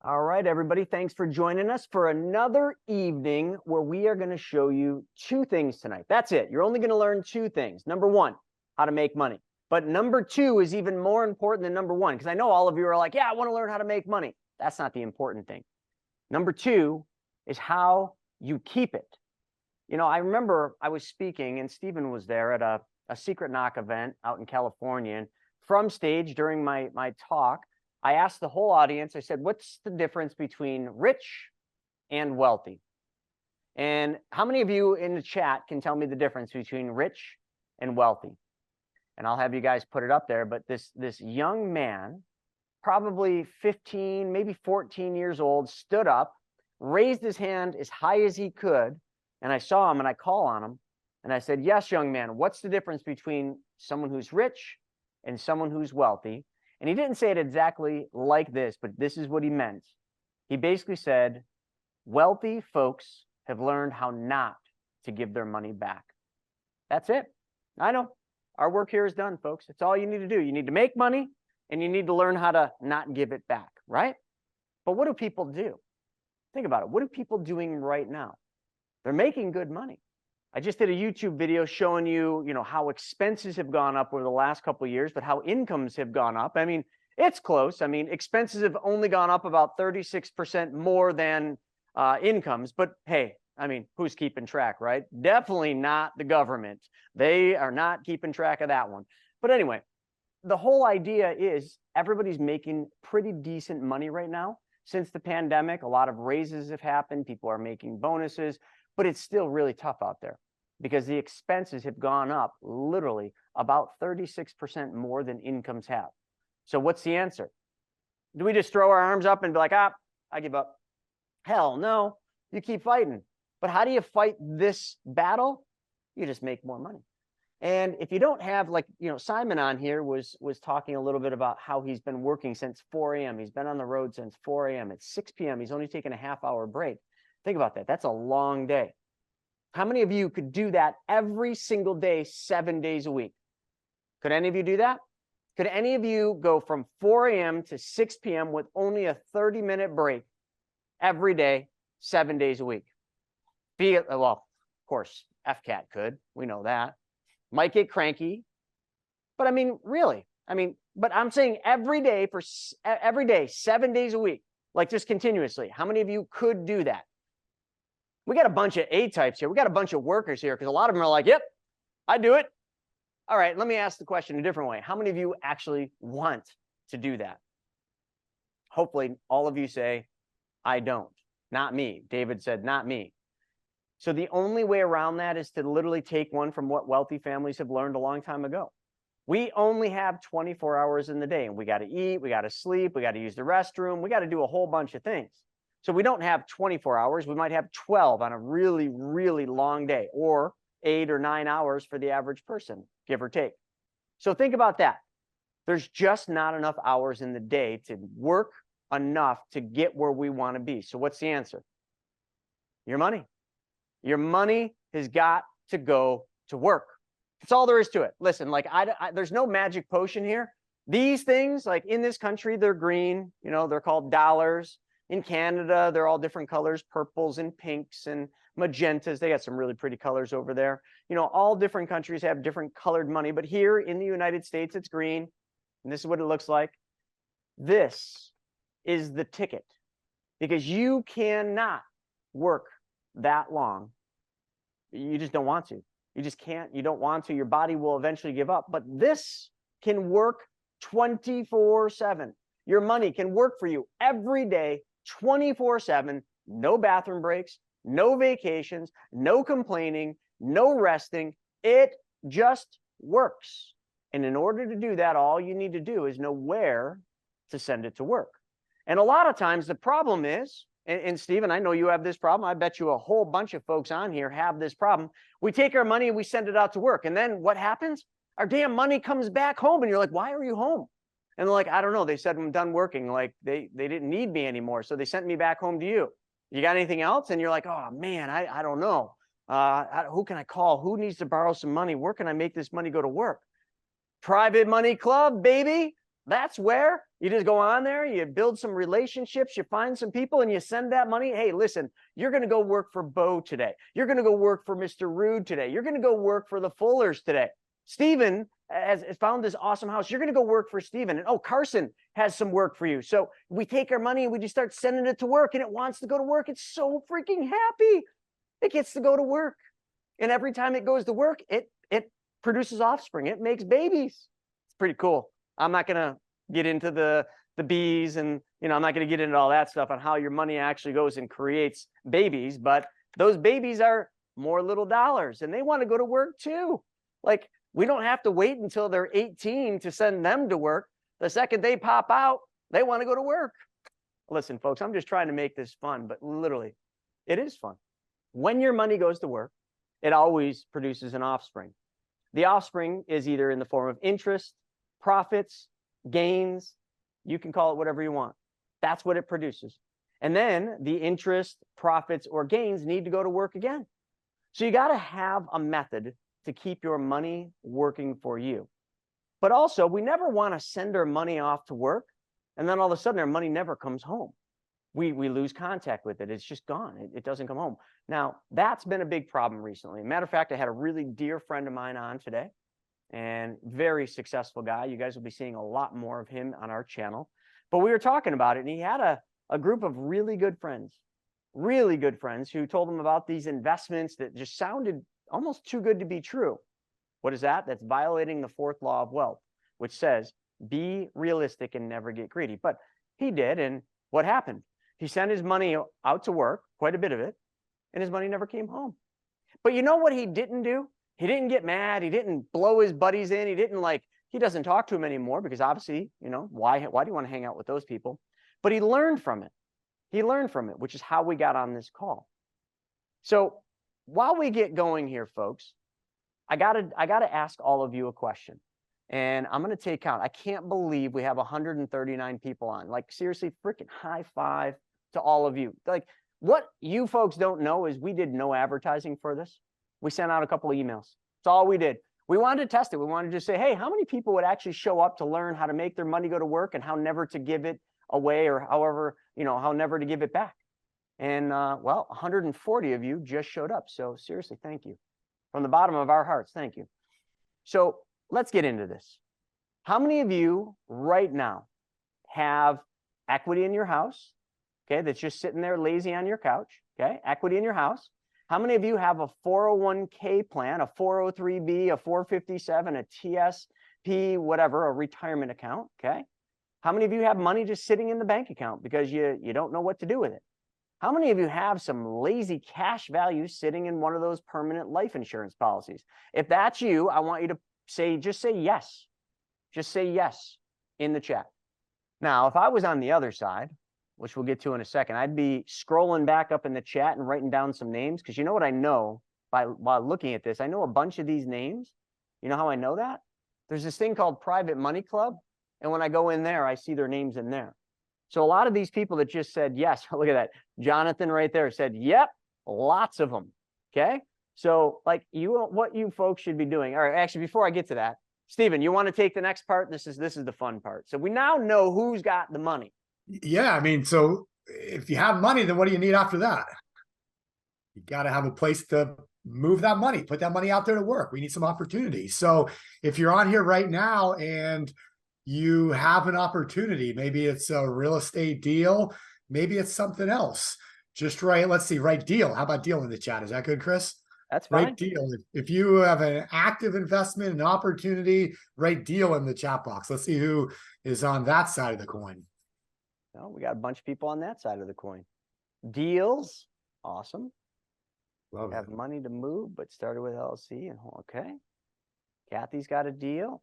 All right, everybody, thanks for joining us for another evening where we are going to show you two things tonight. That's it. You're only going to learn two things. Number one, how to make money. But number two is even more important than number one, because I know all of you are like, yeah, I want to learn how to make money. That's not the important thing. Number two is how you keep it. You know, I remember I was speaking and Stephen was there at a Secret Knock event out in California. And from stage during my talk, I asked the whole audience, I said, what's the difference between rich and wealthy? And how many of you in the chat can tell me the difference between rich and wealthy? And I'll have you guys put it up there. But this young man, probably 15, maybe 14 years old, stood up, raised his hand as high as he could. And I saw him and I call on him. And I said, yes, young man, what's the difference between someone who's rich and someone who's wealthy? And he didn't say it exactly like this, but this is what he meant. He basically said, wealthy folks have learned how not to give their money back. That's it. I know. Our work here is done, folks. It's all you need to do. You need to make money, and you need to learn how to not give it back, right? But what do people do? Think about it. What are people doing right now? They're making good money. I just did a YouTube video showing you, how expenses have gone up over the last couple of years, but how incomes have gone up. I mean, it's close. I mean, expenses have only gone up about 36% more than incomes. But hey, I mean, who's keeping track, right? Definitely not the government. They are not keeping track of that one. But anyway, the whole idea is everybody's making pretty decent money right now. Since the pandemic, a lot of raises have happened. People are making bonuses, but it's still really tough out there, because the expenses have gone up literally about 36% more than incomes have. So what's the answer? Do we just throw our arms up and be like, I give up? Hell no, you keep fighting. But how do you fight this battle? You just make more money. And if you don't have, Simon on here was talking a little bit about how he's been working since 4 a.m. He's been on the road since 4 a.m. At 6 p.m. He's only taken a half-hour break. Think about that. That's a long day. How many of you could do that every single day, 7 days a week? Could any of you do that? Could any of you go from 4 a.m. to 6 p.m. with only a 30-minute break every day, 7 days a week? Well, of course, FCAT could. We know that. Might get cranky. But I mean, really, but I'm saying every day, 7 days a week, like just continuously. How many of you could do that? We got a bunch of A-types here. We got a bunch of workers here, because a lot of them are like, yep, I do it. All right, let me ask the question a different way. How many of you actually want to do that? Hopefully, all of you say, I don't. Not me. David said, not me. So the only way around that is to literally take one from what wealthy families have learned a long time ago. We only have 24 hours in the day, and we got to eat, we got to sleep, we got to use the restroom, we got to do a whole bunch of things. So we don't have 24 hours. We might have 12 on a really, really long day, or 8 or 9 hours for the average person, give or take. So think about that. There's just not enough hours in the day to work enough to get where we want to be. So what's the answer? Your money. Your money has got to go to work. That's all there is to it. Listen, there's no magic potion here. These things, like in this country, they're green. They're called dollars. In Canada, they're all different colors, purples and pinks and magentas. They got some really pretty colors over there. All different countries have different colored money, but here in the United States, it's green. And this is what it looks like. This is the ticket, because you cannot work that long. You just don't want to. You just can't. You don't want to. Your body will eventually give up. But this can work 24/7. Your money can work for you every day, 24/7, no bathroom breaks, no vacations, no complaining, no resting. It just works. And in order to do that, all you need to do is know where to send it to work. And a lot of times the problem is, and Stephen, I know you have this problem. I bet you a whole bunch of folks on here have this problem. We take our money and we send it out to work. And then what happens? Our damn money comes back home. And you're like, why are you home? And they're like, I don't know. They said I'm done working. Like they didn't need me anymore. So they sent me back home to you. You got anything else? And you're like, oh man, I don't know. Who can I call? Who needs to borrow some money? Where can I make this money go to work? Private money club, baby. That's where you just go on there, you build some relationships, you find some people, and you send that money. Hey, listen, you're going to go work for Bo today. You're going to go work for Mr. Rude today. You're going to go work for the Fullers today. Stephen has found this awesome house. You're going to go work for Stephen. And oh, Carson has some work for you. So we take our money and we just start sending it to work, and it wants to go to work. It's so freaking happy. It gets to go to work. And every time it goes to work, it produces offspring. It makes babies. It's pretty cool. I'm not going to get into the bees, and I'm not going to get into all that stuff on how your money actually goes and creates babies, but those babies are more little dollars, and they want to go to work too. Like, we don't have to wait until they're 18 to send them to work. The second they pop out, they want to go to work. Listen, folks, I'm just trying to make this fun, but literally, it is fun. When your money goes to work, it always produces an offspring. The offspring is either in the form of interest, profits, gains. You can call it whatever you want. That's what it produces. And then the interest, profits, or gains need to go to work again. So you got to have a method to keep your money working for you. But also, we never want to send our money off to work, and then all of a sudden our money never comes home. We lose contact with it. It's just gone. It doesn't come home. Now, that's been a big problem recently. Matter of fact, I had a really dear friend of mine on today, and very successful guy. You guys will be seeing a lot more of him on our channel. But we were talking about it, and he had a group of really good friends who told him about these investments that just sounded almost too good to be true. What is that? That's violating the fourth law of wealth, which says, be realistic and never get greedy. But he did, and what happened? He sent his money out to work, quite a bit of it, and his money never came home. But you know what he didn't do? He didn't get mad. He didn't blow his buddies in. He doesn't talk to him anymore, because obviously, why do you want to hang out with those people? But he learned from it. He learned from it, which is how we got on this call. So while we get going here, folks, I gotta ask all of you a question, and I'm gonna take count. I can't believe we have 139 people on. Like, seriously, freaking high five to all of you. Like, what you folks don't know is we did no advertising for this. We sent out a couple of emails. That's all we did. We wanted to test it. We wanted to just say, hey, how many people would actually show up to learn how to make their money go to work and how never to give it away, or however, how never to give it back. And well, 140 of you just showed up. So seriously, thank you. From the bottom of our hearts, thank you. So let's get into this. How many of you right now have equity in your house? Okay, that's just sitting there lazy on your couch. Okay, equity in your house. How many of you have a 401k plan, a 403b, a 457, a TSP, whatever, a retirement account? Okay. How many of you have money just sitting in the bank account because you don't know what to do with it? How many of you have some lazy cash value sitting in one of those permanent life insurance policies? If that's you, I want you to just say yes. Just say yes in the chat. Now, if I was on the other side, which we'll get to in a second, I'd be scrolling back up in the chat and writing down some names, because you know what I know while looking at this? I know a bunch of these names. You know how I know that? There's this thing called Private Money Club, and when I go in there, I see their names in there. So a lot of these people that just said yes, look at that. Jonathan right there said, yep, lots of them. Okay. So like what you folks should be doing. All right, actually, before I get to that, Stephen, you want to take the next part? This is the fun part. So we now know who's got the money. Yeah, I mean, so if you have money, then what do you need after that? You got to have a place to move that money, put that money out there to work. We need some opportunities. So if you're on here right now and you have an opportunity, maybe it's a real estate deal, maybe it's something else. Just write, let's see, write deal. How about deal in the chat? Is that good, Chris? That's fine. Write deal. If you have an active investment, an opportunity, write deal in the chat box. Let's see who is on that side of the coin. Oh, we got a bunch of people on that side of the coin. Deals, awesome. Love have it. Money to move, but started with LLC. And okay, Kathy's got a deal.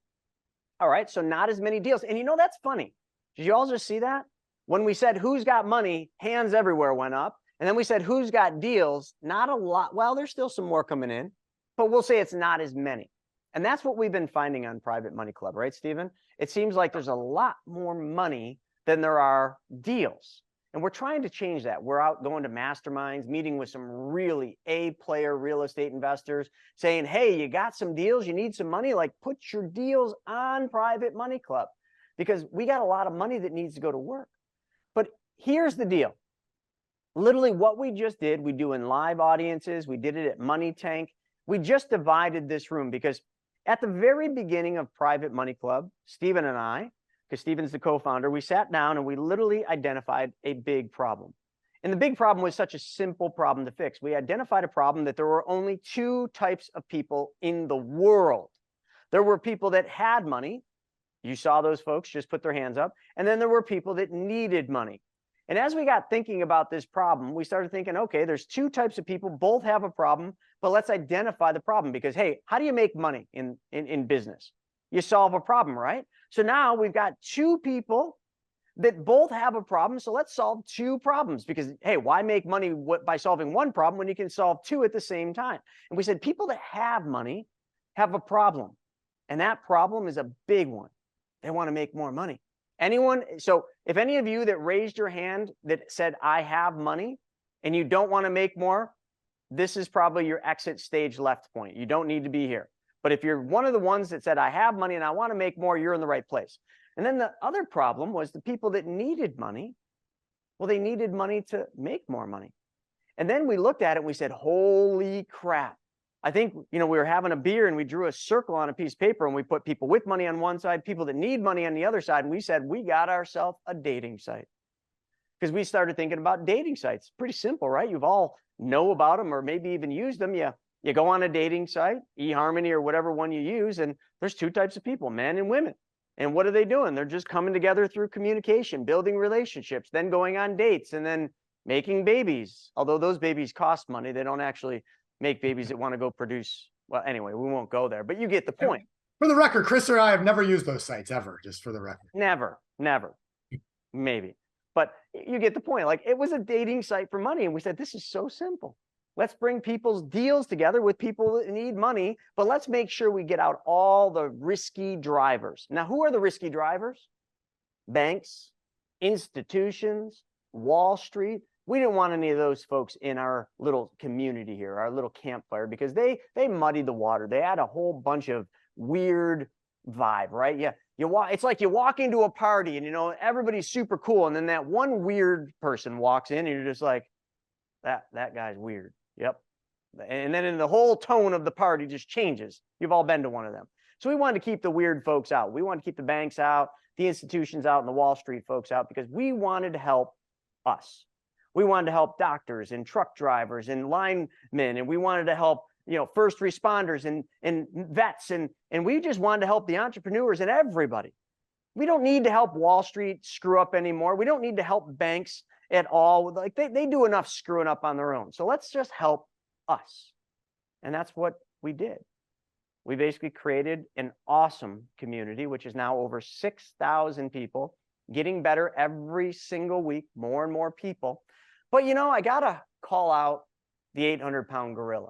All right, so not as many deals. And that's funny. Did you all just see that? When we said who's got money, hands everywhere went up. And then we said who's got deals, not a lot. Well, there's still some more coming in, but we'll say it's not as many. And that's what we've been finding on Private Money Club, right, Stephen? It seems like there's a lot more money than there are deals. And we're trying to change that. We're out going to masterminds, meeting with some really A-player real estate investors, saying, hey, you got some deals, you need some money, like put your deals on Private Money Club. because we got a lot of money that needs to go to work. But here's the deal. Literally what we just did, we do in live audiences, we did it at Money Tank. We just divided this room because at the very beginning of Private Money Club, Stephen and I, because Stephen's the co-founder, we sat down and we literally identified a big problem. And the big problem was such a simple problem to fix. We identified a problem that there were only two types of people in the world. There were people that had money. You saw those folks just put their hands up. And then there were people that needed money. And as we got thinking about this problem, we started thinking, okay, there's two types of people, both have a problem, but let's identify the problem because, hey, how do you make money in business? You solve a problem, right? So now we've got two people that both have a problem. So let's solve two problems because, hey, why make money by solving one problem when you can solve two at the same time? And we said people that have money have a problem. And that problem is a big one. They want to make more money. Anyone? So if any of you that raised your hand that said, I have money and you don't want to make more, this is probably your exit stage left point. You don't need to be here. But if you're one of the ones that said, I have money and I want to make more, you're in the right place. And then the other problem was the people that needed money. Well, they needed money to make more money. And then we looked at it and we said, holy crap. I think, we were having a beer and we drew a circle on a piece of paper and we put people with money on one side, people that need money on the other side. And we said, we got ourselves a dating site. Because we started thinking about dating sites. Pretty simple, right? You've all know about them or maybe even used them. You go on a dating site, eHarmony or whatever one you use, and there's two types of people, men and women. And what are they doing? They're just coming together through communication, building relationships, then going on dates and then making babies. Although those babies cost money, they don't actually make babies that want to go produce. Well, anyway, we won't go there, but you get the point. For the record, Chris or I have never used those sites ever, just for the record. Never, maybe. But you get the point. Like it was a dating site for money. And we said, this is so simple. Let's bring people's deals together with people that need money, but let's make sure we get out all the risky drivers. Now, who are the risky drivers? Banks, institutions, Wall Street. We didn't want any of those folks in our little community here, our little campfire, because they muddy the water. They add a whole bunch of weird vibe, right? Yeah, it's like you walk into a party and everybody's super cool, and then that one weird person walks in, and you're just like, that guy's weird. Yep. And then the whole tone of the party just changes. You've all been to one of them. So we wanted to keep the weird folks out. We wanted to keep the banks out, the institutions out, and the Wall Street folks out because we wanted to help us. We wanted to help doctors and truck drivers and linemen, and we wanted to help, first responders and vets, and we just wanted to help the entrepreneurs and everybody. We don't need to help Wall Street screw up anymore. We don't need to help banks at all. Like they do enough screwing up on their own. So let's just help us. And that's what we did. We basically created an awesome community, which is now over 6,000 people, getting better every single week, more and more people. But I gotta call out the 800-pound gorilla.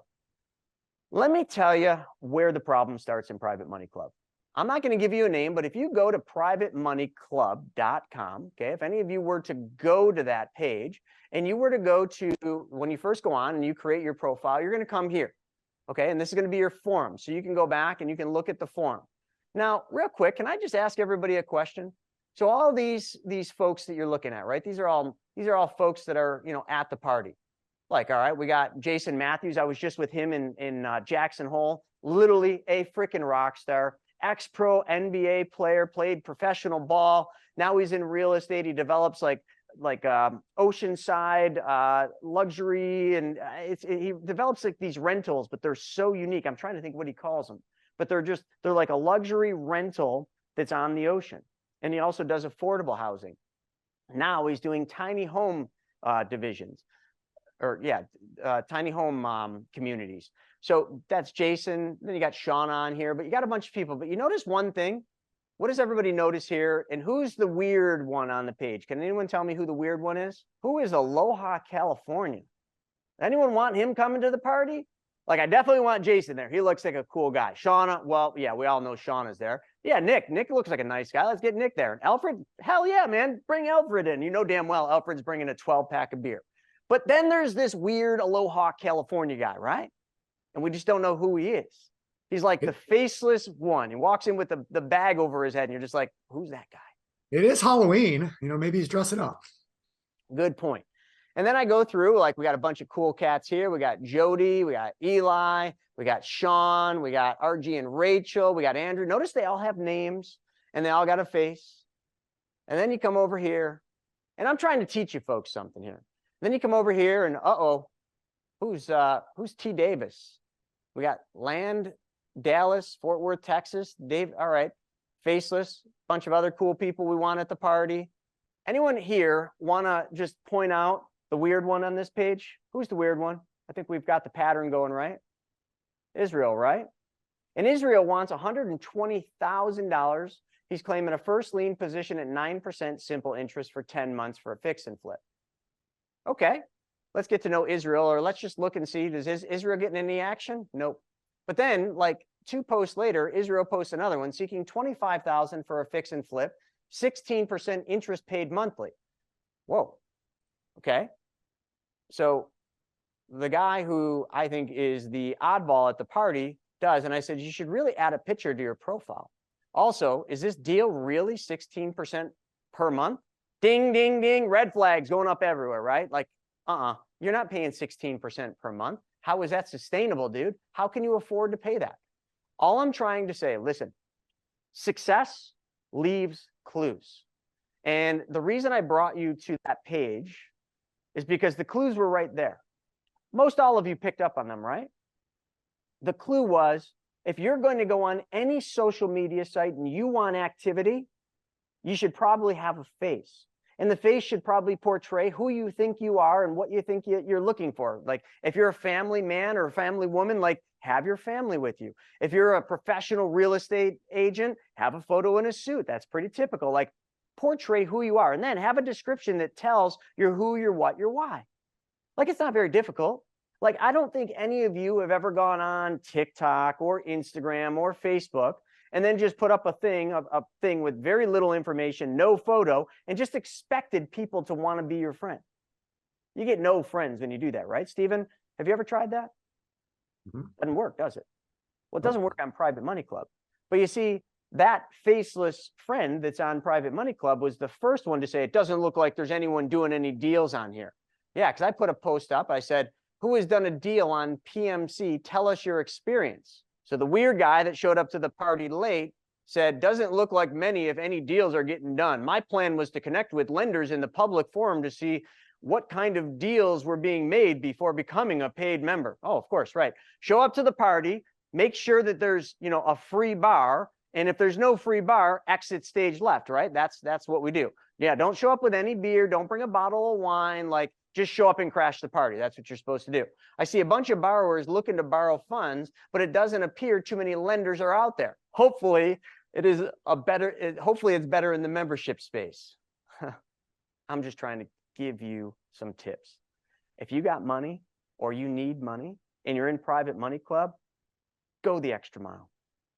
Let me tell you where the problem starts in Private Money Club. I'm not going to give you a name, but if you go to privatemoneyclub.com, okay, if any of you were to go to that page and you were to go to, when you first go on and you create your profile, you're going to come here, okay, and this is going to be your forum. So you can go back and you can look at the forum. Now, real quick, can I just ask everybody a question? So all these folks that you're looking at, right? These are all folks that are, at the party. Like, all right, we got Jason Matthews. I was just with him in Jackson Hole, literally a freaking rock star. Ex-pro NBA player, played professional ball. Now he's in real estate. He develops like oceanside luxury, and he develops like these rentals, but they're so unique. I'm trying to think what he calls them, but they're like a luxury rental that's on the ocean. And he also does affordable housing. Now he's doing tiny home divisions, tiny home communities. So that's Jason. Then you got Sean on here, but you got a bunch of people. But you notice one thing. What does everybody notice here? And who's the weird one on the page? Can anyone tell me who the weird one is? Who is Aloha, California? Anyone want him coming to the party? Like, I definitely want Jason there. He looks like a cool guy. Shauna, well, yeah, we all know Shauna's there. Yeah, Nick looks like a nice guy. Let's get Nick there. And Alfred, hell yeah, man. Bring Alfred in. You know damn well Alfred's bringing a 12-pack of beer. But then there's this weird Aloha, California guy, right? And we just don't know who he is. He's like the faceless one. He walks in with the bag over his head, and you're just like, who's that guy? It is Halloween. Maybe he's dressing up. Good point. And then I go through, like, we got a bunch of cool cats here. We got Jody, we got Eli, we got Sean, we got RG and Rachel, we got Andrew. Notice they all have names and they all got a face. And then you come over here, and I'm trying to teach you folks something here. Then you come over here and who's T Davis? We got Land, Dallas, Fort Worth, Texas. Dave, all right. Faceless, bunch of other cool people we want at the party. Anyone here want to just point out the weird one on this page? Who's the weird one? I think we've got the pattern going, right? Israel, right? And Israel wants $120,000. He's claiming a first lien position at 9% simple interest for 10 months for a fix and flip. Okay, let's get to know Israel, or let's just look and see, is Israel getting any action? Nope. But then, like 2 posts later, Israel posts another one seeking $25,000 for a fix and flip, 16% interest paid monthly. Whoa. Okay. So the guy who I think is the oddball at the party does, and I said, you should really add a picture to your profile. Also, is this deal really 16% per month? Ding, ding, ding, red flags going up everywhere, right? Like, you're not paying 16% per month. How is that sustainable, dude? How can you afford to pay that? All I'm trying to say, listen, success leaves clues. And the reason I brought you to that page is because the clues were right there. Most all of you picked up on them, right? The clue was, if you're going to go on any social media site and you want activity, you should probably have a face. And the face should probably portray who you think you are and what you think you're looking for. Like, if you're a family man or a family woman, like, have your family with you. If you're a professional real estate agent, have a photo in a suit. That's pretty typical. Like, portray who you are, and then have a description that tells your who, your what, your why. Like, it's not very difficult. Like, I don't think any of you have ever gone on TikTok or Instagram or Facebook and then just put up a thing with very little information, no photo, and just expected people to want to be your friend. You get no friends when you do that, right, Stephen? Have you ever tried that? Doesn't work, does it? Well, it doesn't work on Private Money Club. But you see, that faceless friend that's on Private Money Club was the first one to say, it doesn't look like there's anyone doing any deals on here. Yeah, because I put a post up. I said, who has done a deal on PMC? Tell us your experience. So the weird guy that showed up to the party late said, doesn't look like many, if any, deals are getting done. My plan was to connect with lenders in the public forum to see what kind of deals were being made before becoming a paid member. Oh, of course, right. Show up to the party, make sure that there's, a free bar. And if there's no free bar, exit stage left, right? That's what we do. Yeah, don't show up with any beer. Don't bring a bottle of wine. Like, just show up and crash the party. That's what you're supposed to do. I see a bunch of borrowers looking to borrow funds, but it doesn't appear too many lenders are out there. Hopefully, hopefully it's better in the membership space. I'm just trying to give you some tips. If you got money or you need money and you're in Private Money Club, go the extra mile.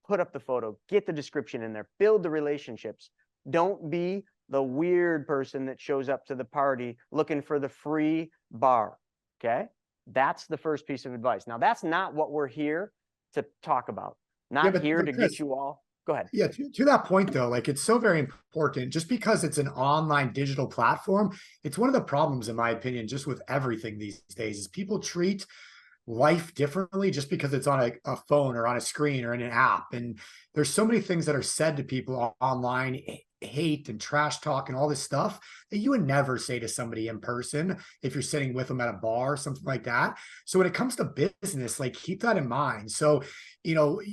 Put up the photo, get the description in there, build the relationships. Don't be the weird person that shows up to the party looking for the free bar, okay? That's the first piece of advice. Now, that's not what we're here to talk about. Not here to get you all. Go ahead. Yeah, to that point, though, like, it's so very important. Just because it's an online digital platform, it's one of the problems, in my opinion, just with everything these days, is people treat life differently just because it's on a phone or on a screen or in an app. And there's so many things that are said to people online, hate and trash talk and all this stuff, that you would never say to somebody in person if you're sitting with them at a bar or something like that. So when it comes to business, like, keep that in mind. So,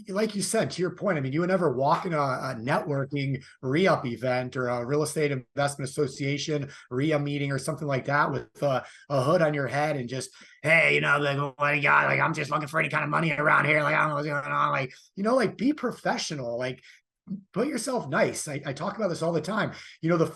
like you said, to your point, I mean, you would never walk in a networking re-up event or a real estate investment association re-up meeting or something like that with a hood on your head and just, hey, like, what do you got? Like, I'm just looking for any kind of money around here. Like, I don't know what's going on. Like, like, be professional. Like, put yourself nice. I talk about this all the time. The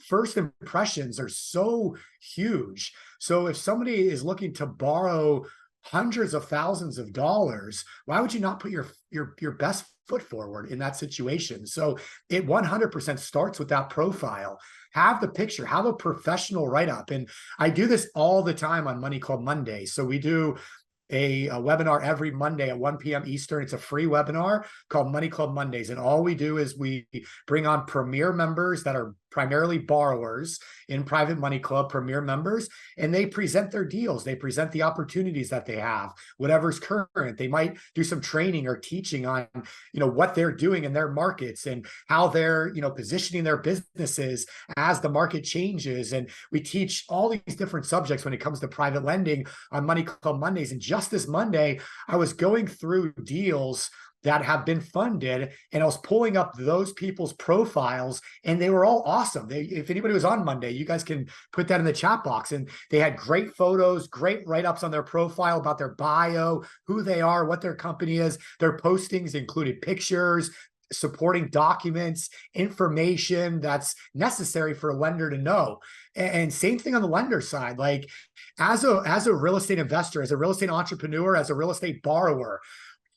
first impressions are so huge. So if somebody is looking to borrow hundreds of thousands of dollars, why would you not put your best foot forward in that situation? So it 100% starts with that profile. Have the picture, have a professional write-up. And I do this all the time on Money Club Monday. So we do a webinar every Monday at 1 p.m. Eastern. It's a free webinar called Money Club Mondays. And all we do is we bring on premier members that are primarily borrowers in Private Money Club, premier members, and they present their deals. They present the opportunities that they have, whatever's current. They might do some training or teaching on, what they're doing in their markets and how they're, positioning their businesses as the market changes. And we teach all these different subjects when it comes to private lending on Money Club Mondays. And just this Monday, I was going through deals that have been funded, and I was pulling up those people's profiles, and they were all awesome. If anybody was on Monday, you guys can put that in the chat box. And they had great photos, great write-ups on their profile about their bio, who they are, what their company is. Their postings included pictures, supporting documents, information that's necessary for a lender to know. And same thing on the lender side. Like as a real estate investor, as a real estate entrepreneur, as a real estate borrower,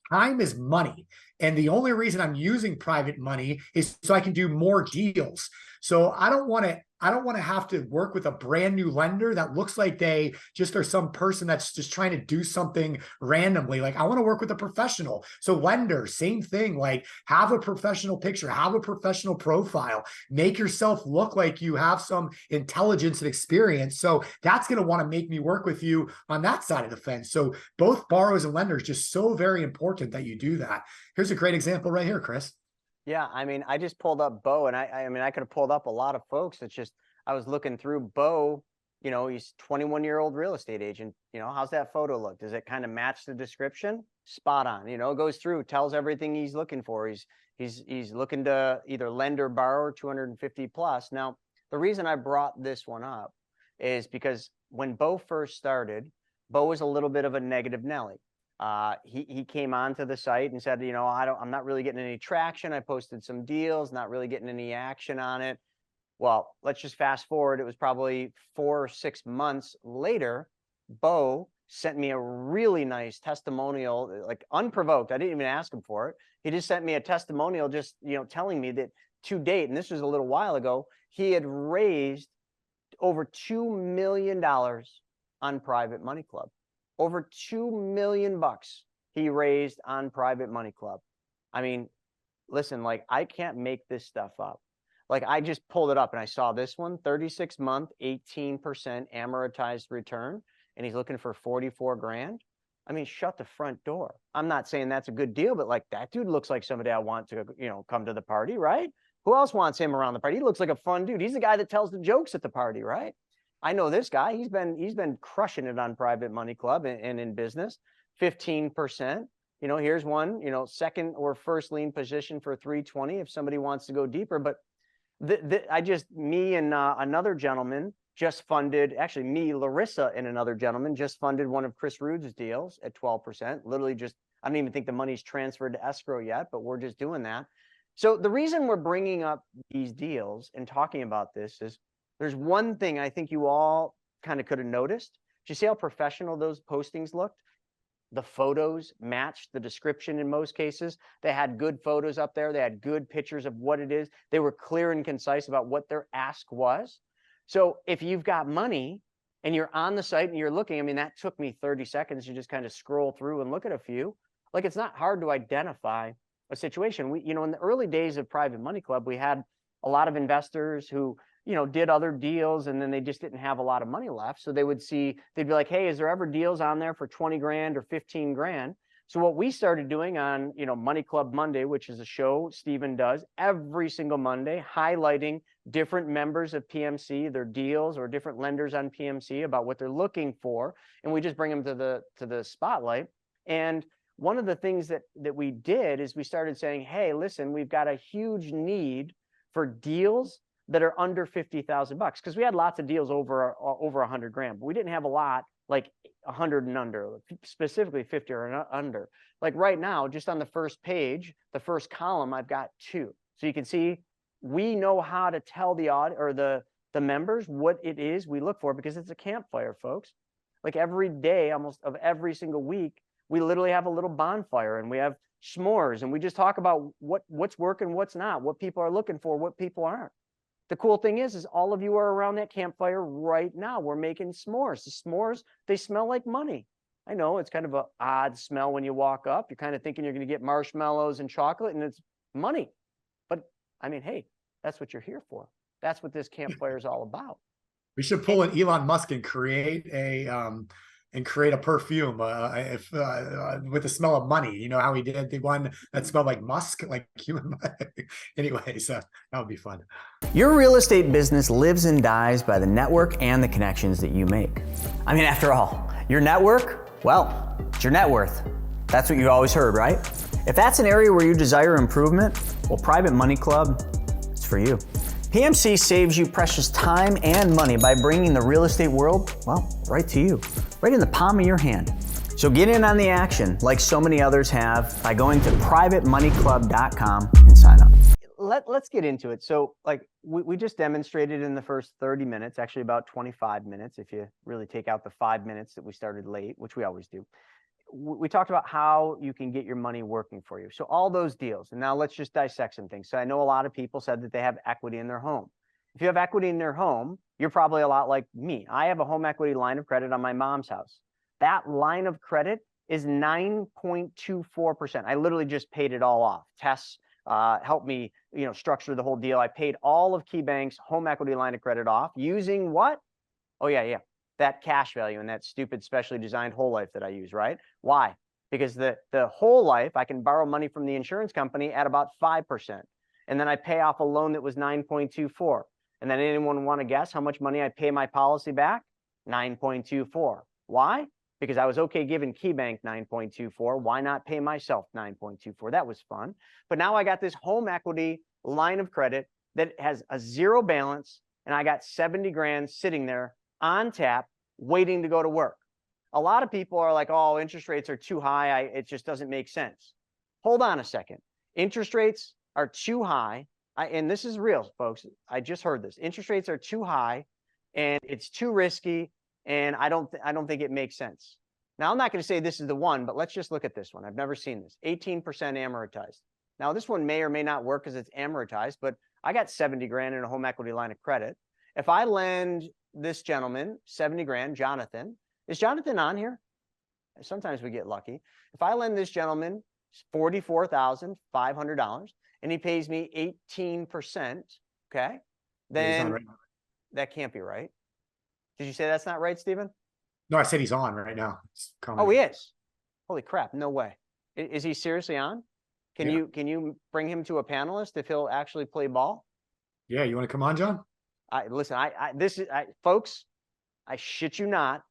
time is money. And the only reason I'm using private money is so I can do more deals. So I don't want to have to work with a brand new lender that looks like they just are some person that's just trying to do something randomly. Like I want to work with a professional. So lenders, same thing, like have a professional picture, have a professional profile, make yourself look like you have some intelligence and experience. So that's going to want to make me work with you on that side of the fence. So both borrowers and lenders, just so very important that you do that. Here's a great example right here, Chris. Yeah, I mean, I just pulled up Bo, and I mean, I could have pulled up a lot of folks. It's just, I was looking through Bo, he's 21-year-old real estate agent. How's that photo look? Does it kind of match the description? Spot on, goes through, tells everything he's looking for. He's looking to either lend or borrow 250 plus. Now, the reason I brought this one up is because when Bo first started, Bo was a little bit of a negative Nelly. He came onto the site and said, I'm not really getting any traction. I posted some deals, not really getting any action on it. Well, let's just fast forward. It was probably 4 or 6 months later, Bo sent me a really nice testimonial, like unprovoked. I didn't even ask him for it. He just sent me a testimonial, just, telling me that to date, and this was a little while ago, he had raised over $2 million on Private Money Club. Over $2 million he raised on Private Money Club. I mean, listen, like I can't make this stuff up. Like I just pulled it up and I saw this one, 36-month, 18% amortized return, and he's looking for 44 grand. I mean, shut the front door. I'm not saying that's a good deal, but like that dude looks like somebody I want to, come to the party, right? Who else wants him around the party? He looks like a fun dude. He's the guy that tells the jokes at the party, right? I know this guy. He's been crushing it on Private Money Club and in business. 15%. Here's one. Second or first lien position for 320 if somebody wants to go deeper. But me and another gentleman just funded. Actually, me, Larissa, and another gentleman just funded one of Chris Rude's deals at 12%. Literally, just I don't even think the money's transferred to escrow yet, but we're just doing that. So the reason we're bringing up these deals and talking about this is, there's one thing I think you all kind of could have noticed. Did you see how professional those postings looked? The photos matched the description in most cases. They had good photos up there. They had good pictures of what it is. They were clear and concise about what their ask was. So if you've got money and you're on the site and you're looking, I mean, that took me 30 seconds to just kind of scroll through and look at a few. Like it's not hard to identify a situation. We, in the early days of Private Money Club, we had a lot of investors who did other deals and then they just didn't have a lot of money left. So they'd be like, hey, is there ever deals on there for 20 grand or 15 grand? So what we started doing on, Money Club Monday, which is a show Stephen does every single Monday, highlighting different members of PMC, their deals, or different lenders on PMC about what they're looking for. And we just bring them to the spotlight. And one of the things that we did is we started saying, hey, listen, we've got a huge need for deals that are under 50,000 bucks, because we had lots of deals over 100 grand, but we didn't have a lot like 100 and under, specifically 50 or under. Like right now, just on the first page, the first column, I've got 2. So you can see we know how to tell the members what it is we look for, because it's a campfire, folks. Like every day, almost of every single week, we literally have a little bonfire and we have s'mores and we just talk about what's working, what's not, what people are looking for, what people aren't. The cool thing is all of you are around that campfire right now. We're making s'mores. The s'mores, they smell like money. I know it's kind of an odd smell when you walk up. You're kind of thinking you're going to get marshmallows and chocolate, and it's money. But I mean, hey, that's what you're here for. That's what this campfire is all about. We should pull an Elon Musk and create a perfume with the smell of money. You know how he did the one that smelled like musk, like human. Anyway, so that would be fun. Your real estate business lives and dies by the network and the connections that you make. I mean, after all, your network, well, it's your net worth. That's what you always heard, right? If that's an area where you desire improvement, well, Private Money Club, it's for you. PMC saves you precious time and money by bringing the real estate world, well, right to you, right in the palm of your hand. So get in on the action like so many others have by going to privatemoneyclub.com and sign up. Let's get into it. So like we just demonstrated in the first 30 minutes, actually about 25 minutes, if you really take out the 5 minutes that we started late, which we always do. We talked about how you can get your money working for you. So all those deals. And now let's just dissect some things. So I know a lot of people said that they have equity in their home. If you have equity in their home, you're probably a lot like me. I have a home equity line of credit on my mom's house. That line of credit is 9.24%. I literally just paid it all off. Tess helped me, structure the whole deal. I paid all of KeyBank's home equity line of credit off using what? Oh yeah. That cash value and that stupid specially designed whole life that I use, right? Why? Because the whole life, I can borrow money from the insurance company at about 5%. And then I pay off a loan that was 9.24. And then anyone want to guess how much money I pay my policy back? 9.24. Why? Because I was okay giving KeyBank 9.24. Why not pay myself 9.24? That was fun. But now I got this home equity line of credit that has a zero balance, and I got 70 grand sitting there on tap, waiting to go to work. A lot of people are like, oh, interest rates are too high. It just doesn't make sense. Hold on a second. Interest rates are too high. And this is real, folks. I just heard this. Interest rates are too high and it's too risky. And I don't think it makes sense. Now, I'm not going to say this is the one, but let's just look at this one. I've never seen this. 18% amortized. Now, this one may or may not work because it's amortized, but I got 70 grand in a home equity line of credit. If I lend this gentleman 70 grand, Jonathan, is Jonathan on here? Sometimes we get lucky. If I lend this gentleman $44,500 and he pays me 18%, okay, then that can't be right. Did you say that's not right, Stephen? No, I said he's on right now. Oh, he is. Holy crap! No way. Is he seriously on? Can you bring him to a panelist if he'll actually play ball? Yeah, you want to come on, John? Listen, folks, I shit you not,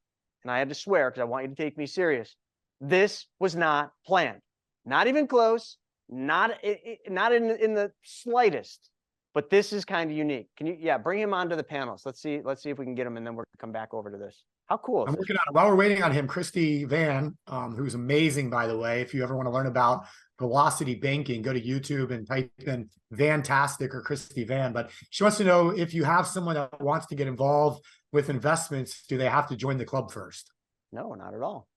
and I had to swear because I want you to take me serious. This was not planned, not even close, not in the slightest. But this is kind of unique. Can you, bring him onto the panels? Let's see if we can get him, and then we're gonna come back over to this. How cool is I'm this? working on it. While we're waiting on him, Christy Van, who's amazing, by the way. If you ever want to learn about velocity banking, go to YouTube and type in Vantastic or Christy Van. But she wants to know if you have someone that wants to get involved with investments, do they have to join the club first? No, not at all.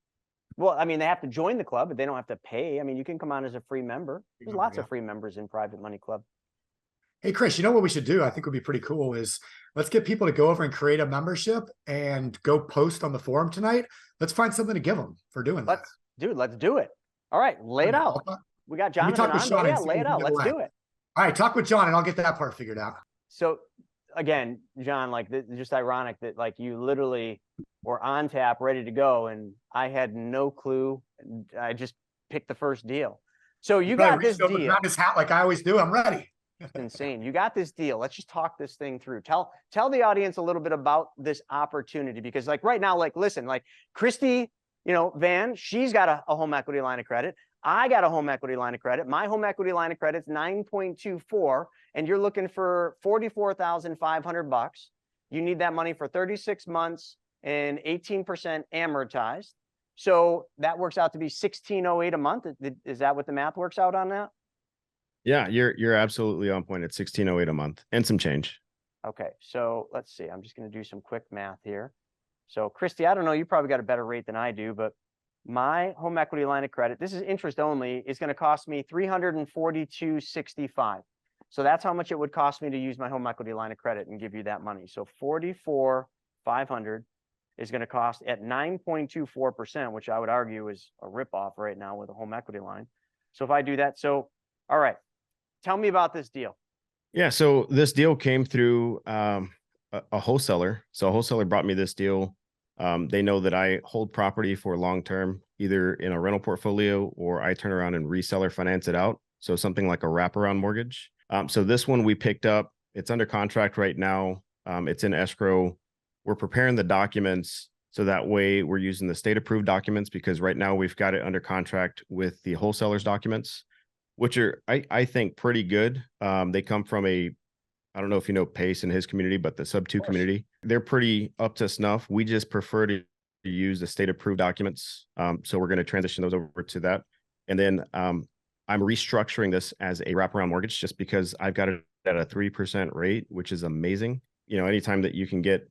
Well, I mean, they have to join the club, but they don't have to pay. I mean, you can come on as a free member. There's lots of free members in Private Money Club. Hey, Chris, you know what we should do? I think would be pretty cool is let's get people to go over and create a membership and go post on the forum tonight. Let's find something to give them for doing that. Let's do it. All right, lay it out. We got Jonathan on, but yeah, lay it out. Let's do it. All right, talk with John and I'll get that part figured out. So again, John, like just ironic that like you literally were on tap, ready to go, and I had no clue. I just picked the first deal. So you got this deal. This hat like I always do. I'm ready. It's insane. You got this deal. Let's just talk this thing through. Tell the audience a little bit about this opportunity, because like right now, like listen, like Christy, Van, she's got a home equity line of credit. I got a home equity line of credit. My home equity line of credit's 9.24, and you're looking for $44,500. You need that money for 36 months and 18% amortized. So that works out to be $1,608 a month. Is that what the math works out on that? Yeah, you're absolutely on point at $1,608 a month and some change. Okay, so let's see. I'm just going to do some quick math here. So Christy, I don't know, you probably got a better rate than I do, but my home equity line of credit, this is interest only, is going to cost me $342.65. So that's how much it would cost me to use my home equity line of credit and give you that money. So $44,500 is going to cost at 9.24%, which I would argue is a ripoff right now with a home equity line. So if I do that, all right, tell me about this deal. Yeah. So this deal came through a wholesaler. So a wholesaler brought me this deal. They know that I hold property for long-term, either in a rental portfolio or I turn around and reseller finance it out. So something like a wraparound mortgage. So this one we picked up. It's under contract right now. It's in escrow. We're preparing the documents so that way we're using the state approved documents, because right now we've got it under contract with the wholesaler's documents, which are, I think, pretty good. They come from I don't know if you know Pace and his community, but the sub 2 community, they're pretty up to snuff. We just prefer to use the state approved documents. So we're going to transition those over to that. And then I'm restructuring this as a wraparound mortgage just because I've got it at a 3% rate, which is amazing. Anytime that you can get,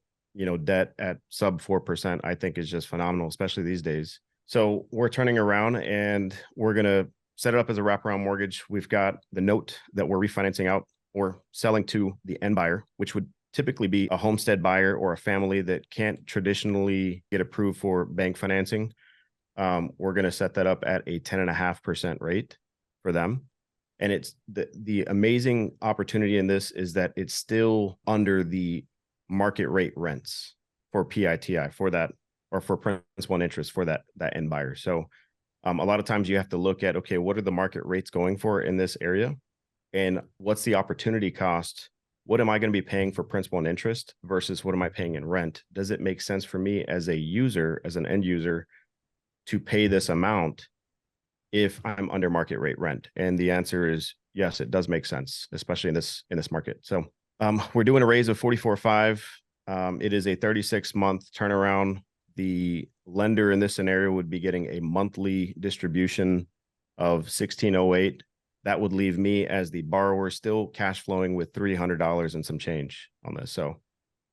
debt at sub 4%, I think is just phenomenal, especially these days. So we're turning around and we're going to set it up as a wraparound mortgage. We've got the note that we're refinancing out or selling to the end buyer, which would typically be a homestead buyer or a family that can't traditionally get approved for bank financing. We're going to set that up at a 10.5% rate for them. And it's the amazing opportunity in this is that it's still under the market rate rents for PITI for that, or for principal and interest for that end buyer. So a lot of times you have to look at, okay, what are the market rates going for in this area? And what's the opportunity cost? What am I going to be paying for principal and interest versus what am I paying in rent? Does it make sense for me as a user, as an end user, to pay this amount if I'm under market rate rent? And the answer is yes, it does make sense, especially in this market. So we're doing a raise of 44.5. It is a 36-month turnaround. The lender in this scenario would be getting a monthly distribution of 1608. That would leave me as the borrower still cash flowing with $300 and some change on this. So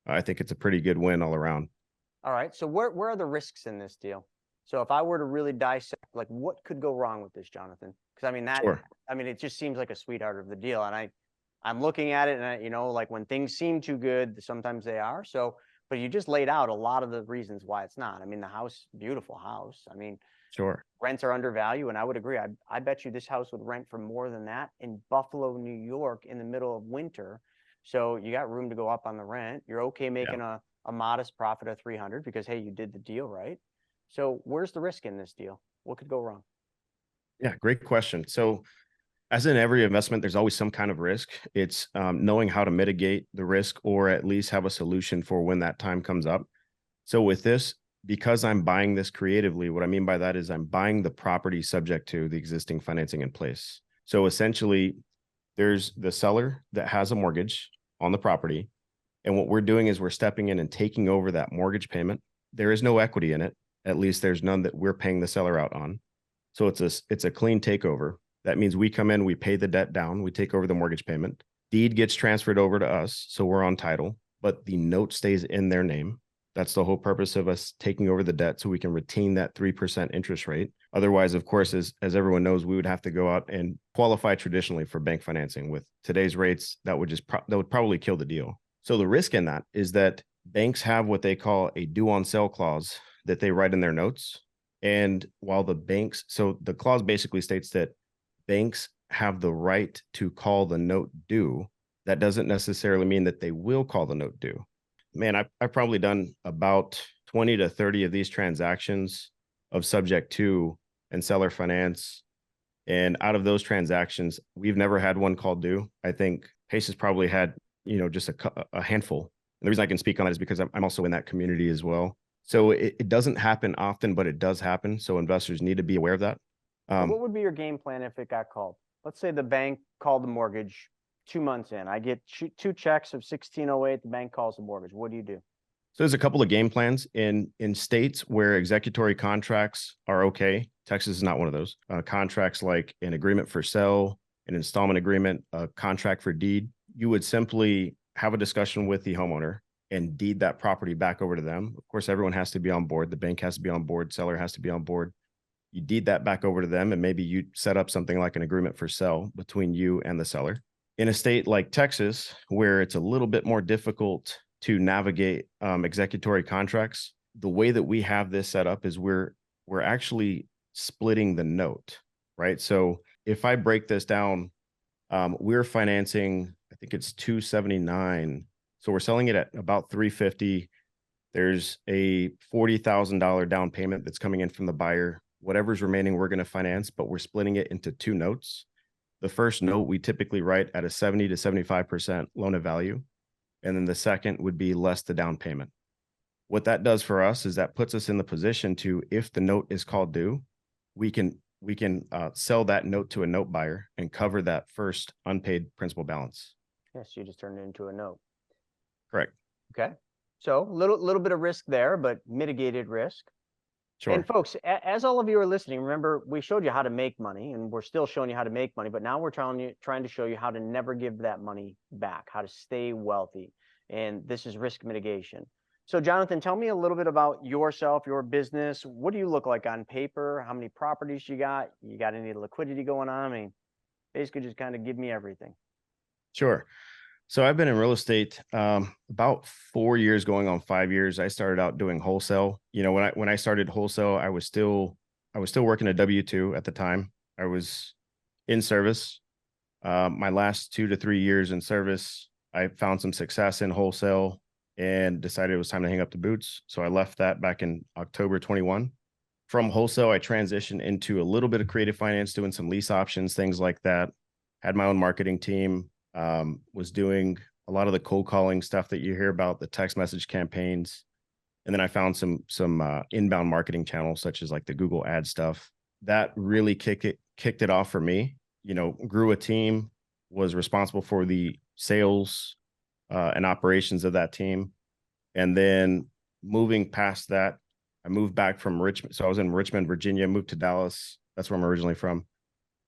I think it's a pretty good win all around. All right. So where are the risks in this deal? So if I were to really dissect, like, what could go wrong with this, Jonathan? Because Sure. it just seems like a sweetheart of the deal. And I'm looking at it and like when things seem too good, sometimes they are. So, but you just laid out a lot of the reasons why it's not. The house, beautiful house. Sure. Rents are undervalued, and I would agree. I bet you this house would rent for more than that in Buffalo, New York, in the middle of winter. So you got room to go up on the rent. You're okay making a modest profit of 300 because, hey, you did the deal right. So where's the risk in this deal? What could go wrong? Yeah, great question. So as in every investment, there's always some kind of risk. It's knowing how to mitigate the risk or at least have a solution for when that time comes up. So with this, because I'm buying this creatively, what I mean by that is I'm buying the property subject to the existing financing in place. So essentially, there's the seller that has a mortgage on the property. And what we're doing is we're stepping in and taking over that mortgage payment. There is no equity in it. At least there's none that we're paying the seller out on. So it's a clean takeover. That means we come in, we pay the debt down, we take over the mortgage payment. Deed gets transferred over to us, so we're on title, but the note stays in their name. That's the whole purpose of us taking over the debt, so we can retain that 3% interest rate. Otherwise, of course, as everyone knows, we would have to go out and qualify traditionally for bank financing. With today's rates, that would probably kill the deal. So the risk in that is that banks have what they call a due on sale clause that they write in their notes. And while the clause basically states that banks have the right to call the note due, that doesn't necessarily mean that they will call the note due. Man, I've probably done about 20 to 30 of these transactions of subject to and seller finance. And out of those transactions, we've never had one called due. I think Pace has probably had, just a handful. And the reason I can speak on that is because I'm also in that community as well. So it doesn't happen often, but it does happen. So investors need to be aware of that. What would be your game plan if it got called? Let's say the bank called the mortgage 2 months in. I get two checks of 1608. The bank calls the mortgage. What do you do? So there's a couple of game plans in states where executory contracts are okay. Texas is not one of those. Contracts like an agreement for sale, an installment agreement, a contract for deed. You would simply have a discussion with the homeowner and deed that property back over to them. Of course, everyone has to be on board. The bank has to be on board. Seller has to be on board. You deed that back over to them, and maybe you set up something like an agreement for sale between you and the seller. In a state like Texas, where it's a little bit more difficult to navigate executory contracts, the way that we have this set up is we're actually splitting the note, right? So if I break this down, we're financing, I think it's 279. So we're selling it at about 350. There's a $40,000 down payment that's coming in from the buyer. Whatever's remaining, we're going to finance, but we're splitting it into two notes. The first note we typically write at a 70 to 75% loan of value. And then the second would be less the down payment. What that does for us is that puts us in the position to, if the note is called due, we can sell that note to a note buyer and cover that first unpaid principal balance. Yes, you just turned it into a note. Correct. Okay. So little bit of risk there, but mitigated risk. Sure. And folks, as all of you are listening, remember, we showed you how to make money, and we're still showing you how to make money, but now we're trying to show you how to never give that money back, how to stay wealthy. And this is risk mitigation. So Jonathan, tell me a little bit about yourself, your business. What do you look like on paper? How many properties you got? You got any liquidity going on? I mean, basically just kind of give me everything. Sure. So I've been in real estate about 4 years, going on 5 years. I started out doing wholesale. You know, when I started wholesale, I was still working a W-2 at the time. I was in service. My last 2 to 3 years in service, I found some success in wholesale and decided it was time to hang up the boots. So I left that back in October 21. From wholesale, I transitioned into a little bit of creative finance, doing some lease options, things like that. Had my own marketing team. Was doing a lot of the cold calling stuff that you hear about, the text message campaigns. And then I found some inbound marketing channels, such as like the Google ad stuff. That really kicked it off for me. You know, grew a team, was responsible for the sales and operations of that team. And then moving past that, I moved back from Richmond. So I was in Richmond, Virginia, moved to Dallas. That's where I'm originally from.